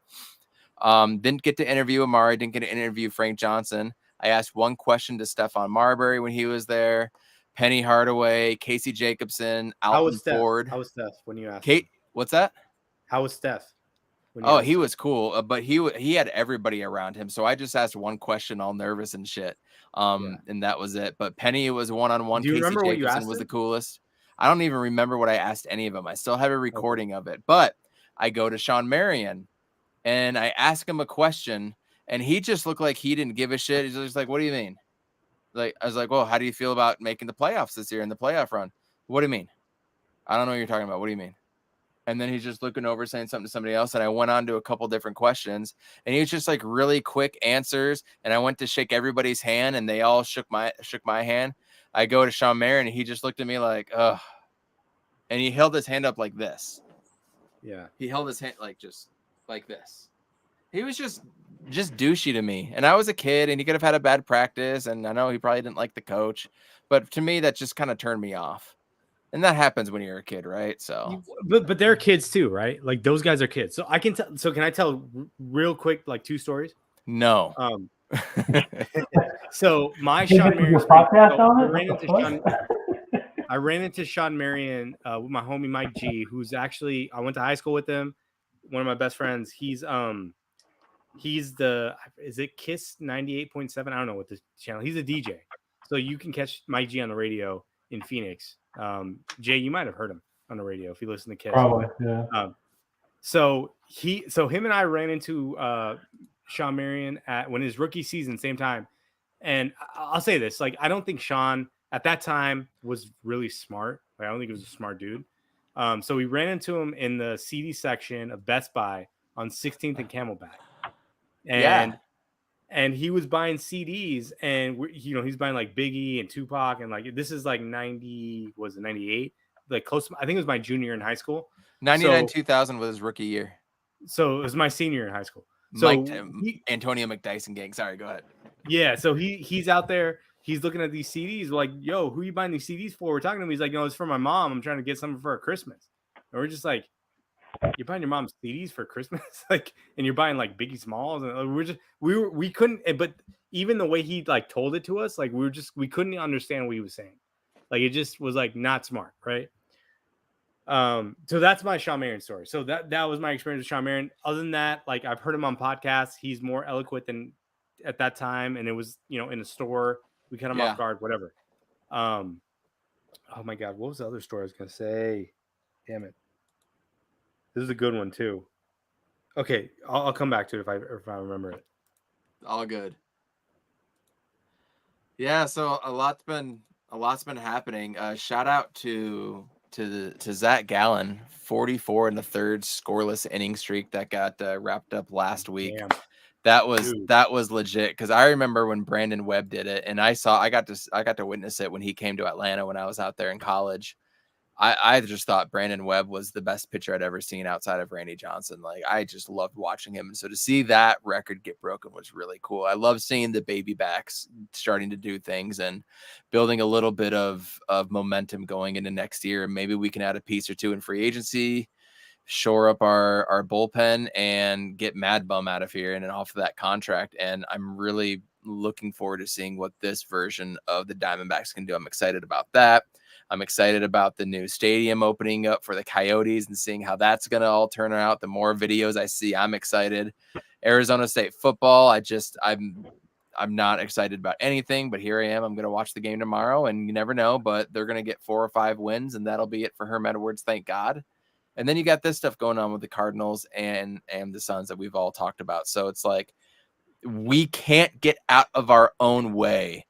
Didn't get to interview Amari, didn't get to interview Frank Johnson. I asked one question to Stephon Marbury when he was there, Penny Hardaway, Casey Jacobson, Alton Ford. How was Steph when you asked Kate? What's that? How was Steph? He was cool, but he had everybody around him. So I just asked one question, all nervous and shit. And that was it. But Penny was one-on-one. Do you remember Casey what you Jacobson asked was him? The coolest. I don't even remember what I asked any of them. I still have a recording of it. But I go to Sean Marion and I ask him a question, and he just looked like he didn't give a shit. He's just like, "What do you mean?" Like, I was like, "Well, how do you feel about making the playoffs this year in the playoff run?" "What do you mean?" "I don't know what you're talking about. What do you mean?" And then he's just looking over, saying something to somebody else. And I went on to a couple different questions, and he was just like really quick answers. And I went to shake everybody's hand, and they all shook my hand. I go to Sean Marion, and he just looked at me like, ugh. And he held his hand up like this. Yeah. He held his hand just like this. He was just douchey to me. And I was a kid, and he could have had a bad practice. And I know he probably didn't like the coach, but to me, that just kind of turned me off. And that happens when you're a kid, right? So, but they're kids too, right? Like those guys are kids. So I can tell. So can I tell real quick, like 2 stories? No. So my Sean Marion. I ran into Sean Marion with my homie Mike G, who's actually I went to high school with him. One of my best friends. He's is it Kiss 98.7? I don't know what the channel. He's a DJ, so you can catch Mike G on the radio in Phoenix. Jay, you might have heard him on the radio if you listen to Kiss. Probably, yeah. So him and I ran into Sean Marion when his rookie season, same time. And I'll say this, like, I don't think Sean at that time was really smart. Like, I don't think he was a smart dude. So we ran into him in the CD section of Best Buy on 16th and Camelback. And he was buying CDs, and he's buying like Biggie and Tupac, and like this is like 98? Like close. I think it was my junior in high school. 99, 2000 was his rookie year. So it was my senior in high school. So Antonio McDyson gang. Sorry, go ahead. Yeah, so he's out there. He's looking at these CDs. We're like, yo, who are you buying these CDs for? We're talking to him. He's like, it's for my mom. I'm trying to get something for her Christmas. And we're just like, you're buying your mom's CDs for Christmas? Like, and you're buying like Biggie Smalls, and we couldn't. But even the way he like told it to us, like we couldn't understand what he was saying. Like it just was like not smart, right? So that's my Sean Marion story. So that was my experience with Sean Marion. Other than that, like I've heard him on podcasts. He's more eloquent than at that time, and it was in a store. We cut him off guard, whatever. Oh my God, what was the other story I was gonna say? Damn it. This is a good one too. Okay, I'll come back to it if I remember it. All good. Yeah, so a lot's been happening. Shout out to Zach Gallen, 44 in the third scoreless inning streak that got wrapped up last week. Damn. That was legit, because I remember when Brandon Webb did it, and I got to witness it when he came to Atlanta when I was out there in college. I just thought Brandon Webb was the best pitcher I'd ever seen outside of Randy Johnson. Like, I just loved watching him. And so to see that record get broken was really cool. I love seeing the baby backs starting to do things and building a little bit of momentum going into next year. And maybe we can add a piece or two in free agency, shore up our bullpen, and get Mad Bum out of here and off of that contract. And I'm really looking forward to seeing what this version of the Diamondbacks can do. I'm excited about that. I'm excited about the new stadium opening up for the Coyotes and seeing how that's going to all turn out. The more videos I see, I'm excited. Arizona State football, I'm not excited about anything, but here I am. I'm going to watch the game tomorrow, and you never know, but they're going to get 4 or 5 wins, and that'll be it for Herm Edwards, thank God. And then you got this stuff going on with the Cardinals and the Suns that we've all talked about. So it's like, we can't get out of our own way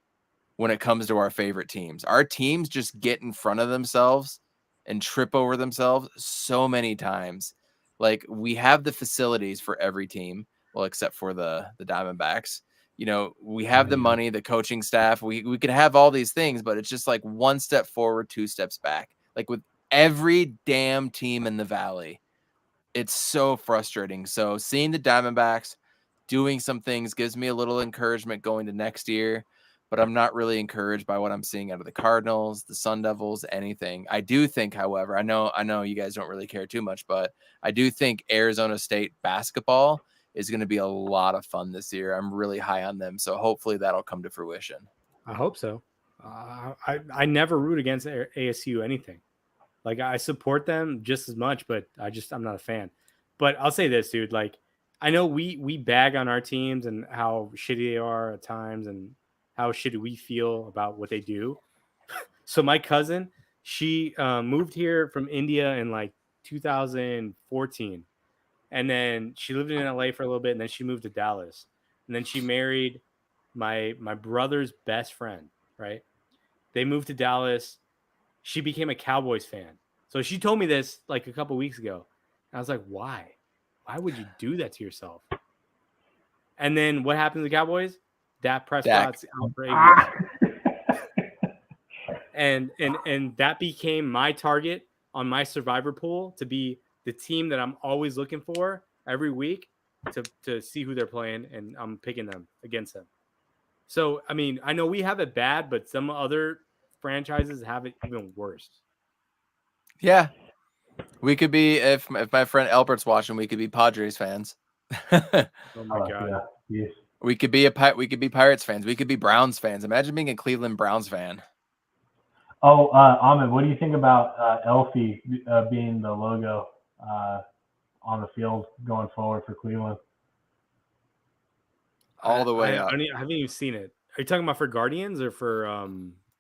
when it comes to our favorite teams. Our teams just get in front of themselves and trip over themselves so many times. Like, we have the facilities for every team, well, except for the Diamondbacks. You know, we have the money, the coaching staff. We could have all these things, but it's just like 1 step forward, 2 steps back. Like with every damn team in the Valley, it's so frustrating. So seeing the Diamondbacks doing some things gives me a little encouragement going to next year. But I'm not really encouraged by what I'm seeing out of the Cardinals, the Sun Devils, anything. I do think, however, I know you guys don't really care too much, but I do think Arizona State basketball is going to be a lot of fun this year. I'm really high on them, so hopefully that'll come to fruition. I hope so. I never root against ASU anything. Like, I support them just as much, but I'm not a fan. But I'll say this, dude. Like, I know we bag on our teams and how shitty they are at times and how shitty we feel about what they do. So my cousin, she moved here from India in like 2014. And then she lived in LA for a little bit, and then she moved to Dallas. And then she married my brother's best friend, right? They moved to Dallas. She became a Cowboys fan. So she told me this like a couple weeks ago. And I was like, why? Why would you do that to yourself? And then what happened to the Cowboys? Dak Prescott's out for 8 weeks. And that became my target on my survivor pool to be the team that I'm always looking for every week to see who they're playing, and I'm picking them against them. So, I mean, I know we have it bad, but some other franchises have it even worse. Yeah. We could be, if my friend Albert's watching, we could be Padres fans. Oh my God. Yeah. Yes. We could be Pirates fans. We could be Browns fans. Imagine being a Cleveland Browns fan. Oh, Ahmed, what do you think about Elfie being the logo on the field going forward for Cleveland? All the way up. I haven't even seen it. Are you talking about for Guardians or for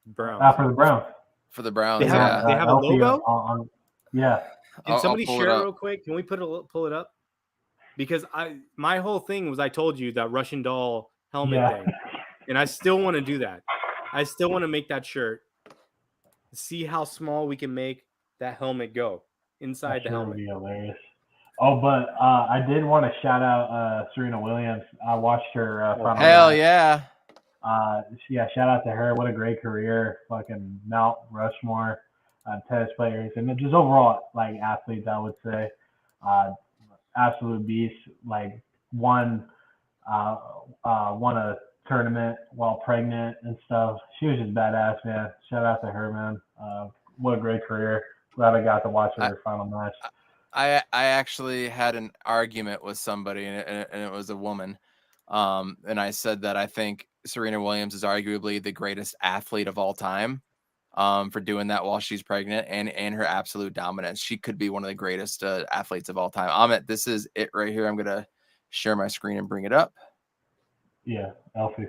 Browns? For the Browns. For the Browns, they have a logo? Yeah. Can somebody share it real quick? Can we pull it up? Because my whole thing was, I told you that Russian doll helmet thing, and I still want to do that. I still want to make that shirt. See how small we can make that helmet go inside the helmet. Would be hilarious. Oh, but I did want to shout out Serena Williams. I watched her. Hell yeah. Yeah, shout out to her. What a great career. Fucking Mount Rushmore tennis players, and just overall, like, athletes, I would say. Absolute beast. Like, won a tournament while pregnant and stuff. She was just badass, man. Shout out to her, man. What a great career. Glad I got to watch her final match. I actually had an argument with somebody, and it was a woman. And I said that I think Serena Williams is arguably the greatest athlete of all time, for doing that while she's pregnant and her absolute dominance. She could be one of the greatest athletes of all time. Amit, this is it right here. I'm going to share my screen and bring it up. Yeah, Elfie.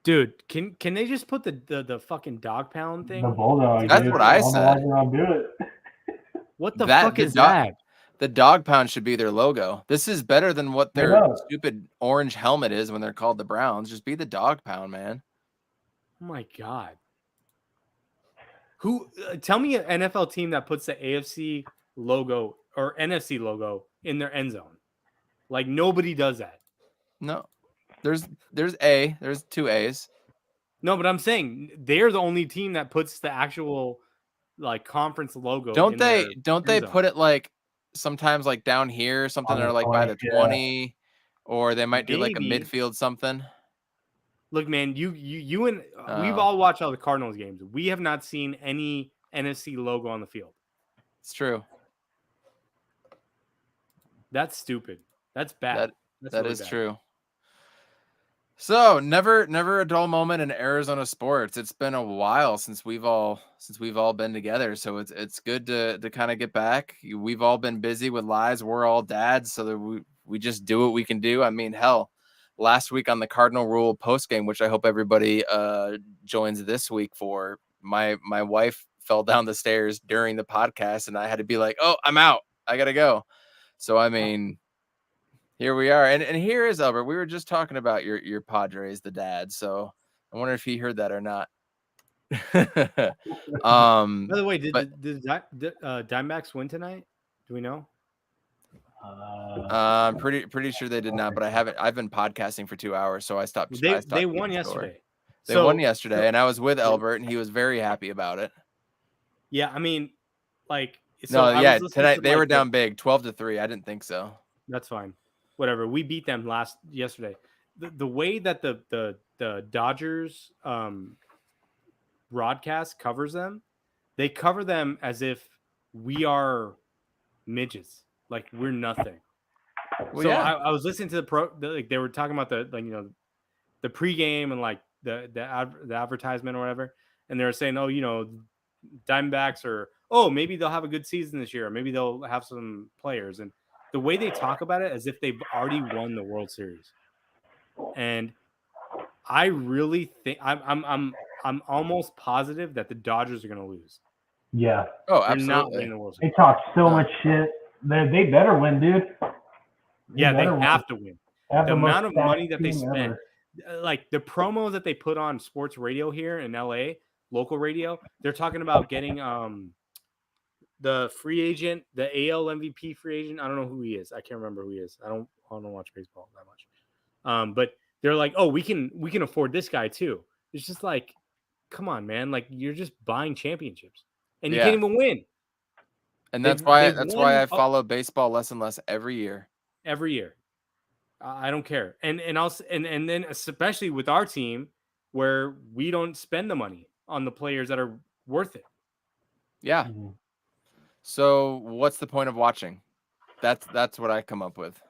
Dude, can they just put the fucking dog pound thing? The bulldog. That's what I said. I'll do it. What the fuck is that? The dog pound should be their logo. This is better than what their stupid orange helmet is when they're called the Browns. Just be the dog pound, man. Oh my God. Who? Tell me an NFL team that puts the AFC logo or NFC logo in their end zone. Like, nobody does that. No. There's 2 A's. No, but I'm saying they're the only team that puts the actual like conference logo. Don't in they their don't they end zone. put it like sometimes like down here, something On the or like by 20, the yeah. 20, or they might do like a Maybe. midfield something. Look, man, you and we've Oh. all watched all the Cardinals games. We have not seen any NFC logo on the field. It's true. That's stupid. That's bad. That's That really is bad. true. So never a dull moment in Arizona sports. It's been a while since we've all been together. So it's good to kind of get back. We've all been busy with lives. We're all dads, so that we just do what we can do. I mean, hell, last week on the Cardinal Rule post game, which I hope everybody joins this week for, my wife fell down the stairs during the podcast, and I had to be like, "Oh, I'm out. I gotta go." So I mean, here we are, and here is Albert. We were just talking about your Padres, the dad. So I wonder if he heard that or not. By the way, did but Diamondbacks win tonight? Do we know? I'm pretty sure they did not. But I've been podcasting for 2 hours, so I stopped. They won keeping score. yesterday. They won yesterday, and I was with Albert, and he was very happy about it. Yeah, I mean, like, so no, yeah, tonight they were down big, 12-3. I didn't think so. That's fine. Whatever. We beat them yesterday. The way that the Dodgers broadcast covers them, they cover them as if we are midgets, like we're nothing. Well, so yeah. I was listening to like they were talking about the pregame and like the advertisement or whatever, and they were saying, oh, Diamondbacks maybe they'll have a good season this year, or maybe they'll have some players, and the way they talk about it as if they've already won the World Series. And I really think I'm almost positive that the Dodgers are going to lose. Yeah. Oh, They're absolutely. not winning the World Series. They talk so much shit. They better win, dude. They have to win. The amount of money that they spend, like the promos that they put on sports radio here in LA, local radio, they're talking about getting the free agent, the AL MVP free agent. I don't know who he is. I can't remember who he is. I don't watch baseball that much. But they're like, oh, we can afford this guy too. It's just like, come on, man. Like, you're just buying championships and you can't even win. And that's why I follow baseball less and less every year. Every year. I don't care. And then especially with our team where we don't spend the money on the players that are worth it. Yeah. Mm-hmm. So what's the point of watching? That's what I come up with.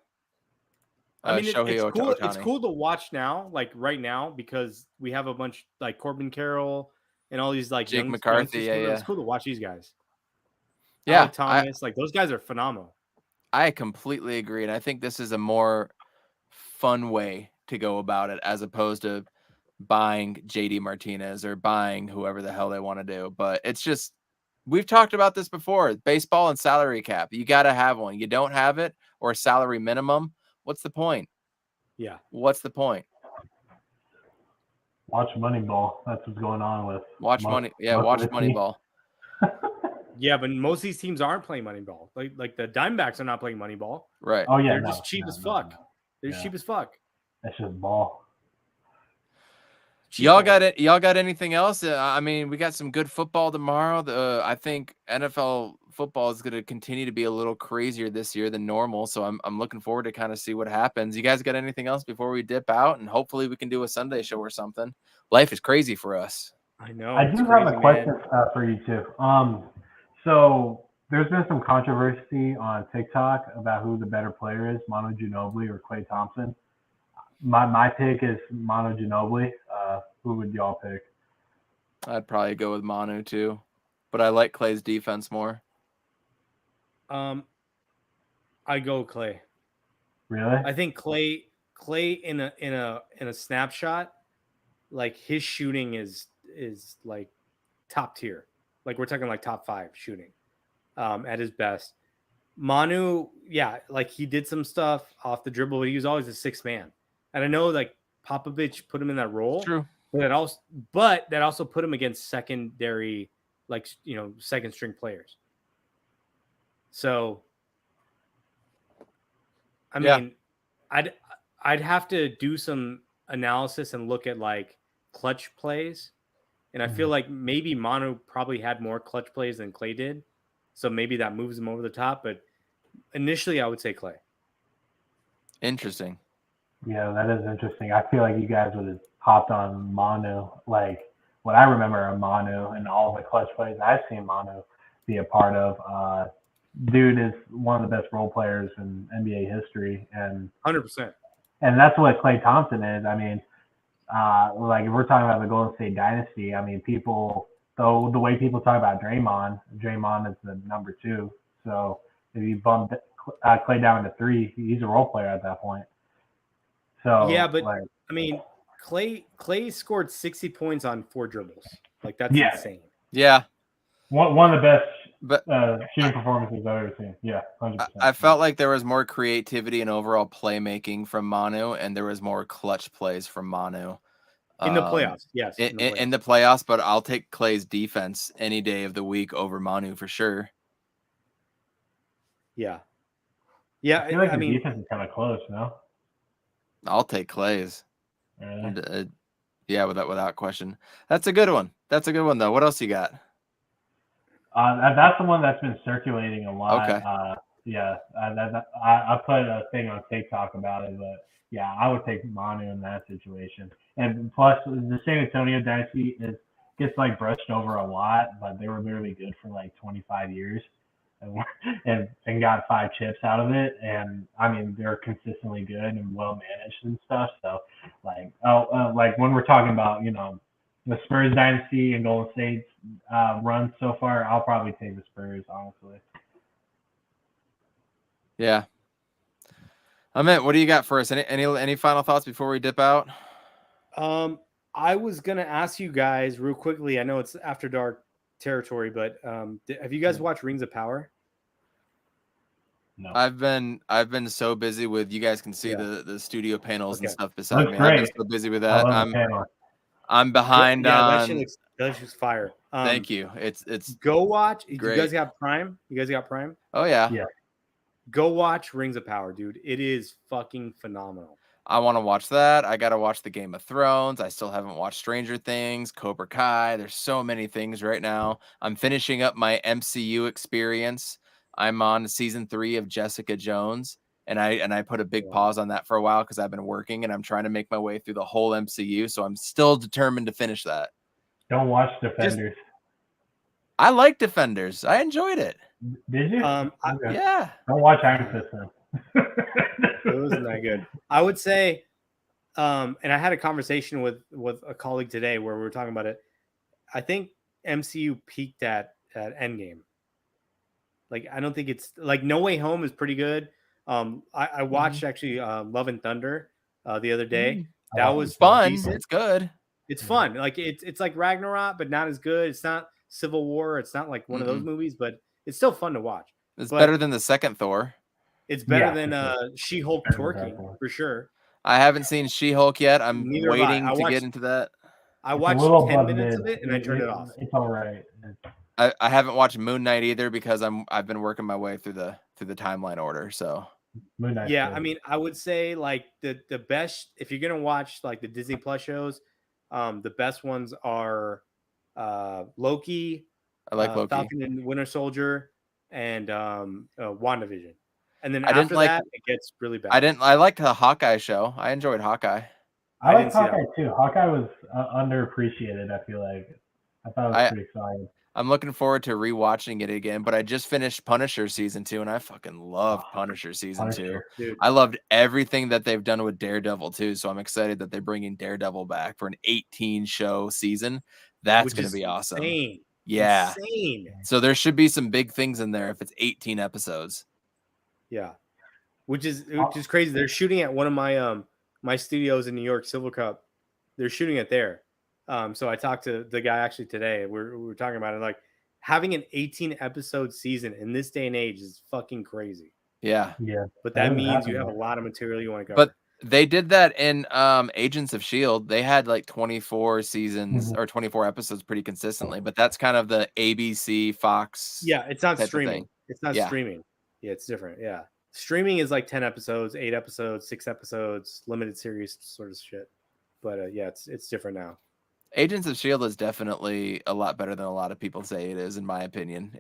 I mean, it's cool. It's cool to watch now, like right now, because we have a bunch like Corbin Carroll and all these like Jake McCarthy. Yeah. It's cool to watch these guys. Yeah, Alec Thomas, like those guys are phenomenal. I completely agree, and I think this is a more fun way to go about it as opposed to buying JD Martinez or buying whoever the hell they want to do. But it's just, we've talked about this before, baseball and salary cap. You got to have one. You don't have it, or a salary minimum. What's the point? Yeah. What's the point? Watch Moneyball. That's what's going on with watch Moneyball. Yeah, but most of these teams aren't playing Moneyball. Like the Diamondbacks are not playing Moneyball. Right. Oh yeah, they're just cheap as fuck. They're cheap as fuck. That's just ball. Y'all got it. Y'all got anything else? I mean, we got some good football tomorrow. I think NFL football is going to continue to be a little crazier this year than normal. So I'm looking forward to kind of see what happens. You guys got anything else before we dip out? And hopefully we can do a Sunday show or something. Life is crazy for us. I know. I do have a question for you too. So there's been some controversy on TikTok about who the better player is, Manu Ginobili or Klay Thompson. My pick is Manu Ginobili. Who would y'all pick? I'd probably go with Manu too, but I like Klay's defense more. I go Klay. Really? I think Klay in a snapshot, like his shooting is like top tier. Like we're talking like top 5 shooting at his best. Manu, yeah, like he did some stuff off the dribble, but he was always a 6th man. And I know like Popovich put him in that role. True. But that also put him against secondary, like, second string players. So, I mean, I'd have to do some analysis and look at like clutch plays And I feel like maybe Manu probably had more clutch plays than Clay did. So maybe that moves him over the top. But initially, I would say Clay. Interesting. Yeah, that is interesting. I feel like you guys would have hopped on Manu. Like what I remember of Manu and all the clutch plays I've seen Manu be a part of. Dude is one of the best role players in NBA history, and 100%. that's what Klay Thompson is. I mean, like if we're talking about the Golden State dynasty, I mean, people, though the way people talk about Draymond is the number 2. So if you bump Klay down to 3, he's a role player at that point. So yeah, but like, I mean, Clay scored 60 points on 4 dribbles. Like that's insane. Yeah. One of the best But shooting performances I've ever seen. Yeah, 100%. I felt like there was more creativity and overall playmaking from Manu, and there was more clutch plays from Manu. In the playoffs, yes. In the playoffs, but I'll take Clay's defense any day of the week over Manu for sure. Yeah. Yeah, I feel like the defense is kind of close, no? I'll take Clay's. Really? Yeah, without question. That's a good one. That's a good one, though. What else you got? That's the one that's been circulating a lot. Okay. I put a thing on TikTok about it, but yeah, I would take Manu in that situation. And plus, the San Antonio dynasty gets like brushed over a lot, but they were really good for like 25 years, and got 5 chips out of it. And I mean, they're consistently good and well managed and stuff. So like when we're talking about the Spurs dynasty and Golden State's run so far, I'll probably take the Spurs, honestly. Yeah. Amit, what do you got for us? Any final thoughts before we dip out? I was gonna ask you guys real quickly. I know it's after dark territory, but have you guys watched Rings of Power? No. I've been so busy with, you guys can see the studio panels and stuff beside Looks me. great. I've been so busy with that. I'm behind yeah, on. that shit looks fire. Thank you. It's go watch. great. You guys got Prime? You guys got Prime? Oh yeah. Yeah. Go watch Rings of Power, dude. It is fucking phenomenal. I want to watch that. I got to watch the Game of Thrones. I still haven't watched Stranger Things, Cobra Kai. There's so many things right now. I'm finishing up my MCU experience. I'm on season 3 of Jessica Jones, and I put a big pause on that for a while because I've been working and I'm trying to make my way through the whole MCU. So I'm still determined to finish that. Don't watch Defenders. I like Defenders. I enjoyed it. Did you? Yeah. Don't watch Iron Fist then. It wasn't that good. I would say, and I had a conversation with a colleague today where we were talking about it. I think MCU peaked at Endgame. Like, I don't think it's like No Way Home is pretty good. I watched actually Love and Thunder the other day. That was fun. Decent. It's good. It's fun. Like it's like Ragnarok, but not as good. It's not Civil War. It's not like one of those movies, but it's still fun to watch. It's better than the second Thor. It's better than She-Hulk twerking for sure. I haven't seen She-Hulk yet. I'm waiting to get into that. I watched 10 minutes of it and I turned it off. It's all right. I haven't watched Moon Knight either because I've been working my way through the timeline order. So Moon Knight. Yeah, I mean, I would say like the best, if you're gonna watch like the Disney Plus shows, the best ones are Loki. I like Loki, Falcon and Winter Soldier, and WandaVision. And then after that, it gets really bad. I liked the Hawkeye show. I enjoyed Hawkeye. I liked Hawkeye too. Hawkeye was underappreciated, I feel like. I thought it was pretty exciting. I'm looking forward to rewatching it again, but I just finished Punisher season 2, and I fucking loved Punisher season 2. Dude. I loved everything that they've done with Daredevil too, so I'm excited that they're bringing Daredevil back for an 18-show season. That's going to be awesome. Insane. Yeah. Insane. So there should be some big things in there if it's 18 episodes. Yeah. Which is crazy. They're shooting at one of my studios in New York, Silver Cup. They're shooting it there. So I talked to the guy actually today. We were talking about it. Like having an 18 episode season in this day and age is fucking crazy. Yeah. Yeah. But that means you have a lot of material you want to cover. But they did that in Agents of S.H.I.E.L.D. They had like 24 seasons or 24 episodes pretty consistently, but that's kind of the ABC Fox. Yeah, it's not streaming. It's not streaming. Yeah, it's different. Yeah. Streaming is like 10 episodes, 8 episodes, 6 episodes, limited series sort of shit. But yeah, it's different now. Agents of S.H.I.E.L.D. is definitely a lot better than a lot of people say it is, in my opinion.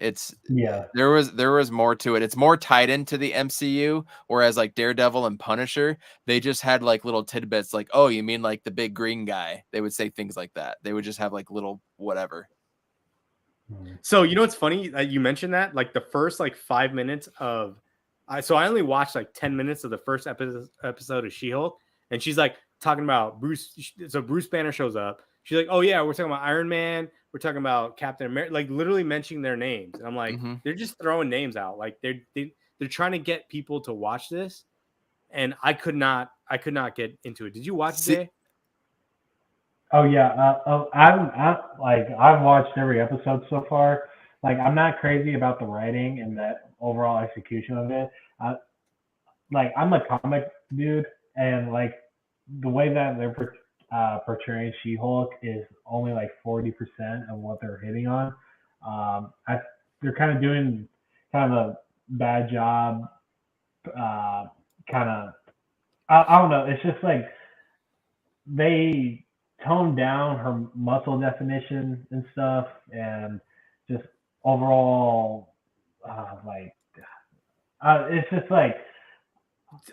Yeah. There was more to it. It's more tied into the MCU, whereas like Daredevil and Punisher, they just had like little tidbits like, oh, you mean like the big green guy? They would say things like that. They would just have like little whatever. So you know what's funny that you mentioned that? Like the first like 5 minutes of so I only watched like 10 minutes of the first episode of She-Hulk, and she's like talking about Bruce. So Bruce Banner shows up. She's like, "Oh yeah, we're talking about Iron Man. We're talking about Captain America." Like literally mentioning their names, and I'm like, they're just throwing names out. Like they're trying to get people to watch this, and I could not get into it. Did you watch it, Jay? Oh yeah, I've watched every episode so far. Like I'm not crazy about the writing and the overall execution of it. Like I'm a comic dude, and like the way that they're portraying She-Hulk is only like 40% of what they're hitting on. They're kind of doing kind of a bad job. Kind of I don't know. It's just like they toned down her muscle definition and stuff, and just overall, like it's just like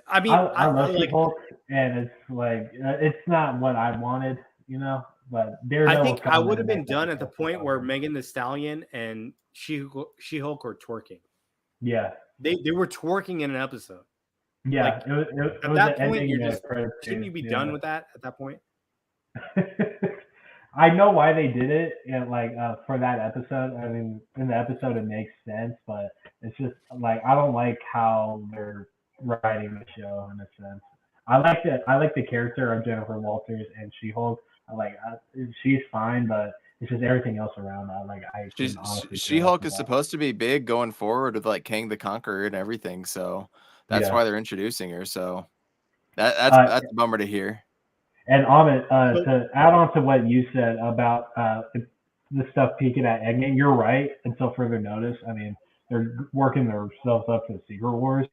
I mean, I love like She-Hulk, and it's like it's not what I wanted, you know. But I Daredevil's think I coming would in have the been next done at the episode, so point where Megan the Stallion and She-Hulk were twerking. yeah, They were twerking in an episode. yeah. Like It at was that the point, ending you're just credits shouldn't scene, you be yeah. done with that at that point? I know why they did it, and like for that episode. I mean, in the episode it makes sense, but it's just like I don't like how they're writing the show in a sense. I like the character of Jennifer Walters and She-Hulk. She's fine, but it's just everything else around that. Like I can honestly care less She-Hulk is about. supposed to be big going forward with like Kang the Conqueror and everything, so that's Yeah. why they're introducing her. So Uh, that's a bummer to hear. And Amit, So, to add on to what you said about the stuff peaking at Endgame, you're right. Until further notice, I mean, they're working themselves up to the Secret Wars.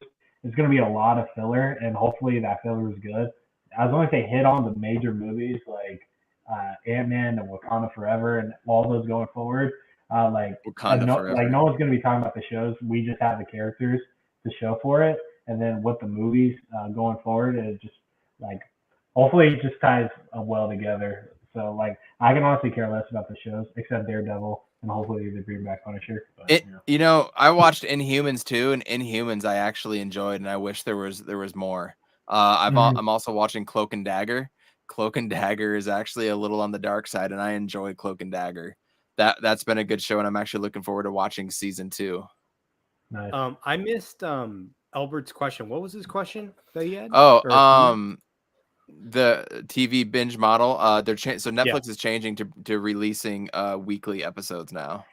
It's going to be a lot of filler, and hopefully that filler is good. As long as they hit on the major movies like Ant-Man and Wakanda Forever and all those going forward, Wakanda forever. no one's going to be talking about the shows. We just have the characters to show for it, and then with the movies going forward, it just like hopefully it just ties well together. So like I can honestly care less about the shows except Daredevil, and hopefully they bring back Punisher. But, You know, I watched Inhumans too, and Inhumans I actually enjoyed, and I wish there was more. I'm also watching Cloak and Dagger. Cloak and Dagger is actually a little on the dark side, and I enjoy Cloak and Dagger. That's been a good show, and I'm actually looking forward to watching season 2. Nice. I missed Albert's question. What was his question that he had? The TV binge model. So Netflix is changing to releasing weekly episodes now.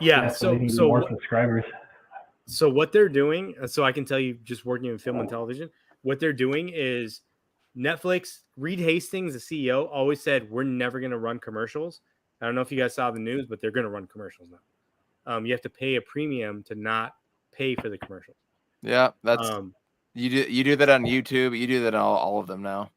Yeah. So they need more subscribers. So what they're doing, so I can tell you, just working in film and television, what they're doing is Netflix. Reed Hastings, the CEO, always said we're never going to run commercials. I don't know if you guys saw the news, but they're going to run commercials now. You have to pay a premium to not pay for the commercials. Yeah, that's you do that on YouTube. You do that on all of them now.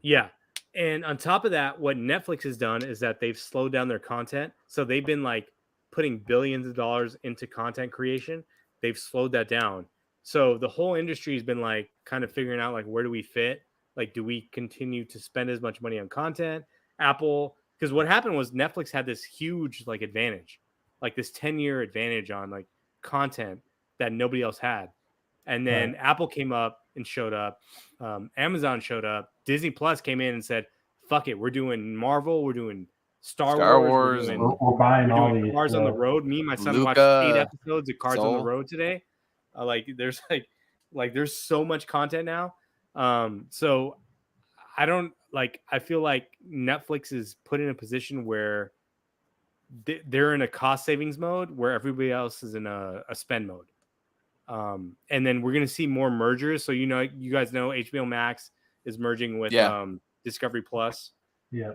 Yeah. And on top of that, what Netflix has done is that they've slowed down their content. So they've been like putting billions of dollars into content creation. They've slowed that down. So the whole industry has been like kind of figuring out like where do we fit? Like, do we continue to spend as much money on content? Apple, because what happened was Netflix had this huge like advantage, like this 10-year advantage on like content that nobody else had. And then Apple came up and showed up. Amazon showed up. Disney Plus came in and said, fuck it. We're doing Marvel. We're doing Star Wars. We're buying all these. Cars on the Road. Me and my son watched 8 episodes of Cars on the Road today. There's so much content now. So I feel like Netflix is put in a position where they're in a cost savings mode where everybody else is in a spend mode. And then we're going to see more mergers. So, you guys know HBO Max is merging with Discovery Plus. Yeah.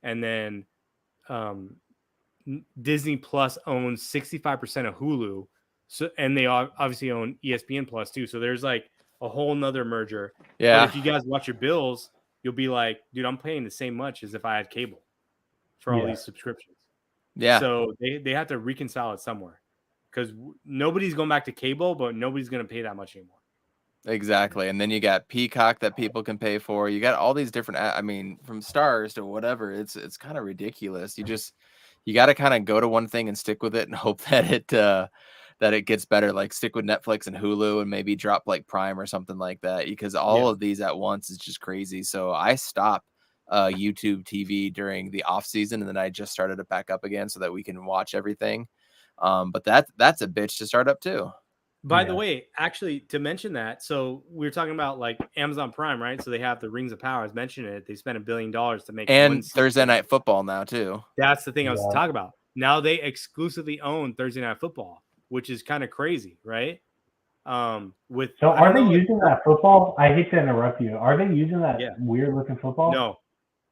And then Disney Plus owns 65% of Hulu. So, and they obviously own ESPN Plus too. So there's like a whole nother merger. Yeah. But if you guys watch your bills, you'll be like, dude, I'm paying the same much as if I had cable. for all these subscriptions. Yeah. So they have to reconcile it somewhere, because nobody's going back to cable, but nobody's going to pay that much anymore. Exactly. And then you got Peacock that people can pay for. You got all these different, I mean, from Stars to whatever. It's kind of ridiculous. You got to kind of go to one thing and stick with it and hope that it gets better. Like stick with Netflix and Hulu and maybe drop like Prime or something like that, because all of these at once is just crazy. So I stopped YouTube TV during the off season, and then I just started it back up again so that we can watch everything. But that's a bitch to start up too. By the way, actually, to mention that, so we were talking about like Amazon Prime, right? So they have the Rings of Power. I was mentioning it. They spent $1 billion to make and Thursday Night Football now too. That's the thing I was talking about. Now they exclusively own Thursday Night Football, which is kind of crazy, right? Are they using that football? I hate to interrupt you. Are they using that weird looking football?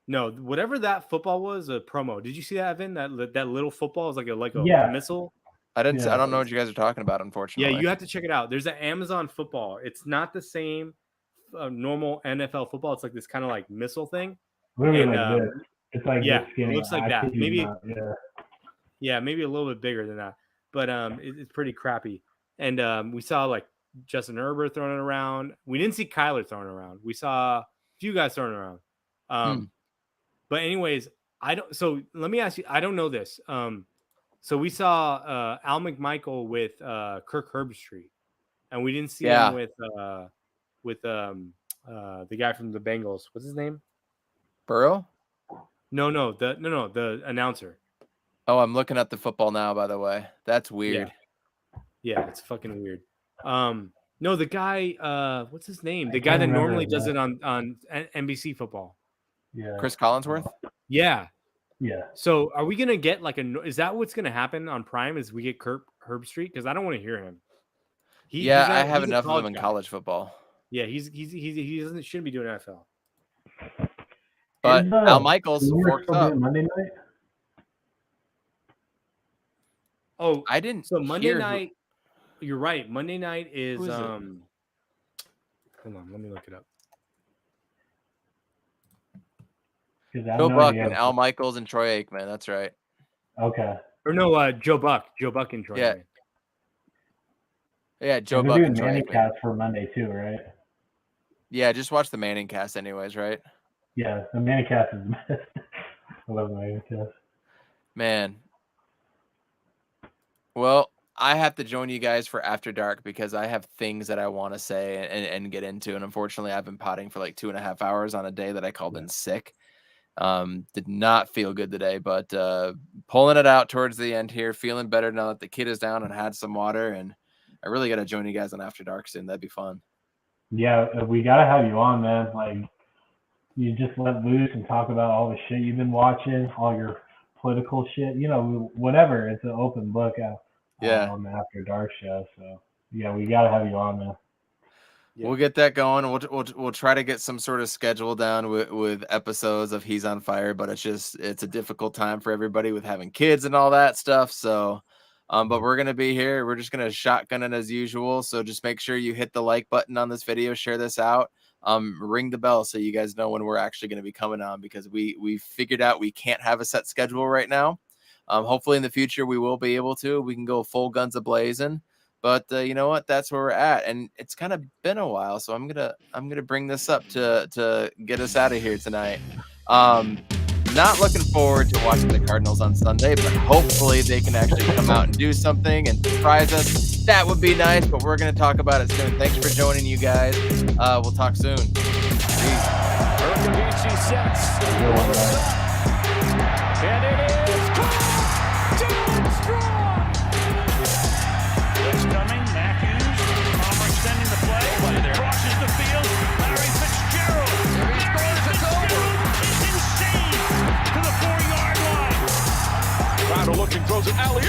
No. Whatever that football was, a promo. Did you see that, Evan? That little football is like a missile. I don't know what you guys are talking about, unfortunately. Yeah, you have to check it out. There's an Amazon football. It's not the same normal NFL football. It's like this kind of like missile thing. Literally like this. It's like this skinny. It looks like that. Maybe maybe a little bit bigger than that. But it's pretty crappy. And we saw like Justin Herbert throwing it around. We didn't see Kyler throwing it around. We saw a few guys throwing it around. But anyways, so let me ask you, I don't know this. So we saw Al McMichael with Kirk Herbstreit, and we didn't see him with the guy from the Bengals. What's his name? Burrow? No, the announcer. Oh, I'm looking at the football now, by the way. That's weird. Yeah, it's fucking weird. No, the guy, what's his name? The guy that normally does it on NBC football. Yeah. Chris Collinsworth? Yeah. Yeah. So are we going to get is that what's going to happen on Prime, is we get Kirk Herbstreit? Because I don't want to hear him. I have enough of him in college football. Yeah, he shouldn't be doing NFL. But Al Michaels forks up. Monday night? Oh, I didn't. So Monday night, you're right. Monday night is hold on, let me look it up. Joe Buck and Al Michaels and Troy Aikman. That's right. Okay. Or no, Joe Buck and Troy Aikman. Yeah, Joe Buck and Troy Manning Aikman. cast for Monday too, right? Yeah, just watch the Manning cast anyways, right? Yeah, the Manning cast is the best. I love the Manning cast. Man. Well, I have to join you guys for After Dark because I have things that I want to say and get into. And unfortunately, I've been potting for like 2.5 hours on a day that I called in sick. Did not feel good today, but pulling it out towards the end here, feeling better now that the kid is down and had some water. And I really got to join you guys on After Dark soon. That'd be fun. Yeah, we got to have you on, man. Like, you just let loose and talk about all the shit you've been watching, all your political shit, whatever. It's an open book out on the After Dark show. So, yeah, we got to have you on, man. We'll get that going. We'll try to get some sort of schedule down with episodes of He's on Fire, but it's a difficult time for everybody with having kids and all that stuff. So, but we're going to be here. We're just going to shotgun it as usual. So just make sure you hit the like button on this video, share this out, ring the bell so you guys know when we're actually going to be coming on, because we figured out we can't have a set schedule right now. Hopefully in the future we will be able to. We can go full guns a-blazing. But you know what? That's where we're at, and it's kind of been a while. So I'm gonna bring this up to get us out of here tonight. Not looking forward to watching the Cardinals on Sunday, but hopefully they can actually come out and do something and surprise us. That would be nice. But we're gonna talk about it soon. Thanks for joining, you guys. We'll talk soon. Peace. And it is down strong. It's coming. Matthews. Palmer extending the play. Crosses the field. Larry Fitzgerald. There he scores. It's over. It's insane to the 4-yard line. Crowder looking, throws it alley.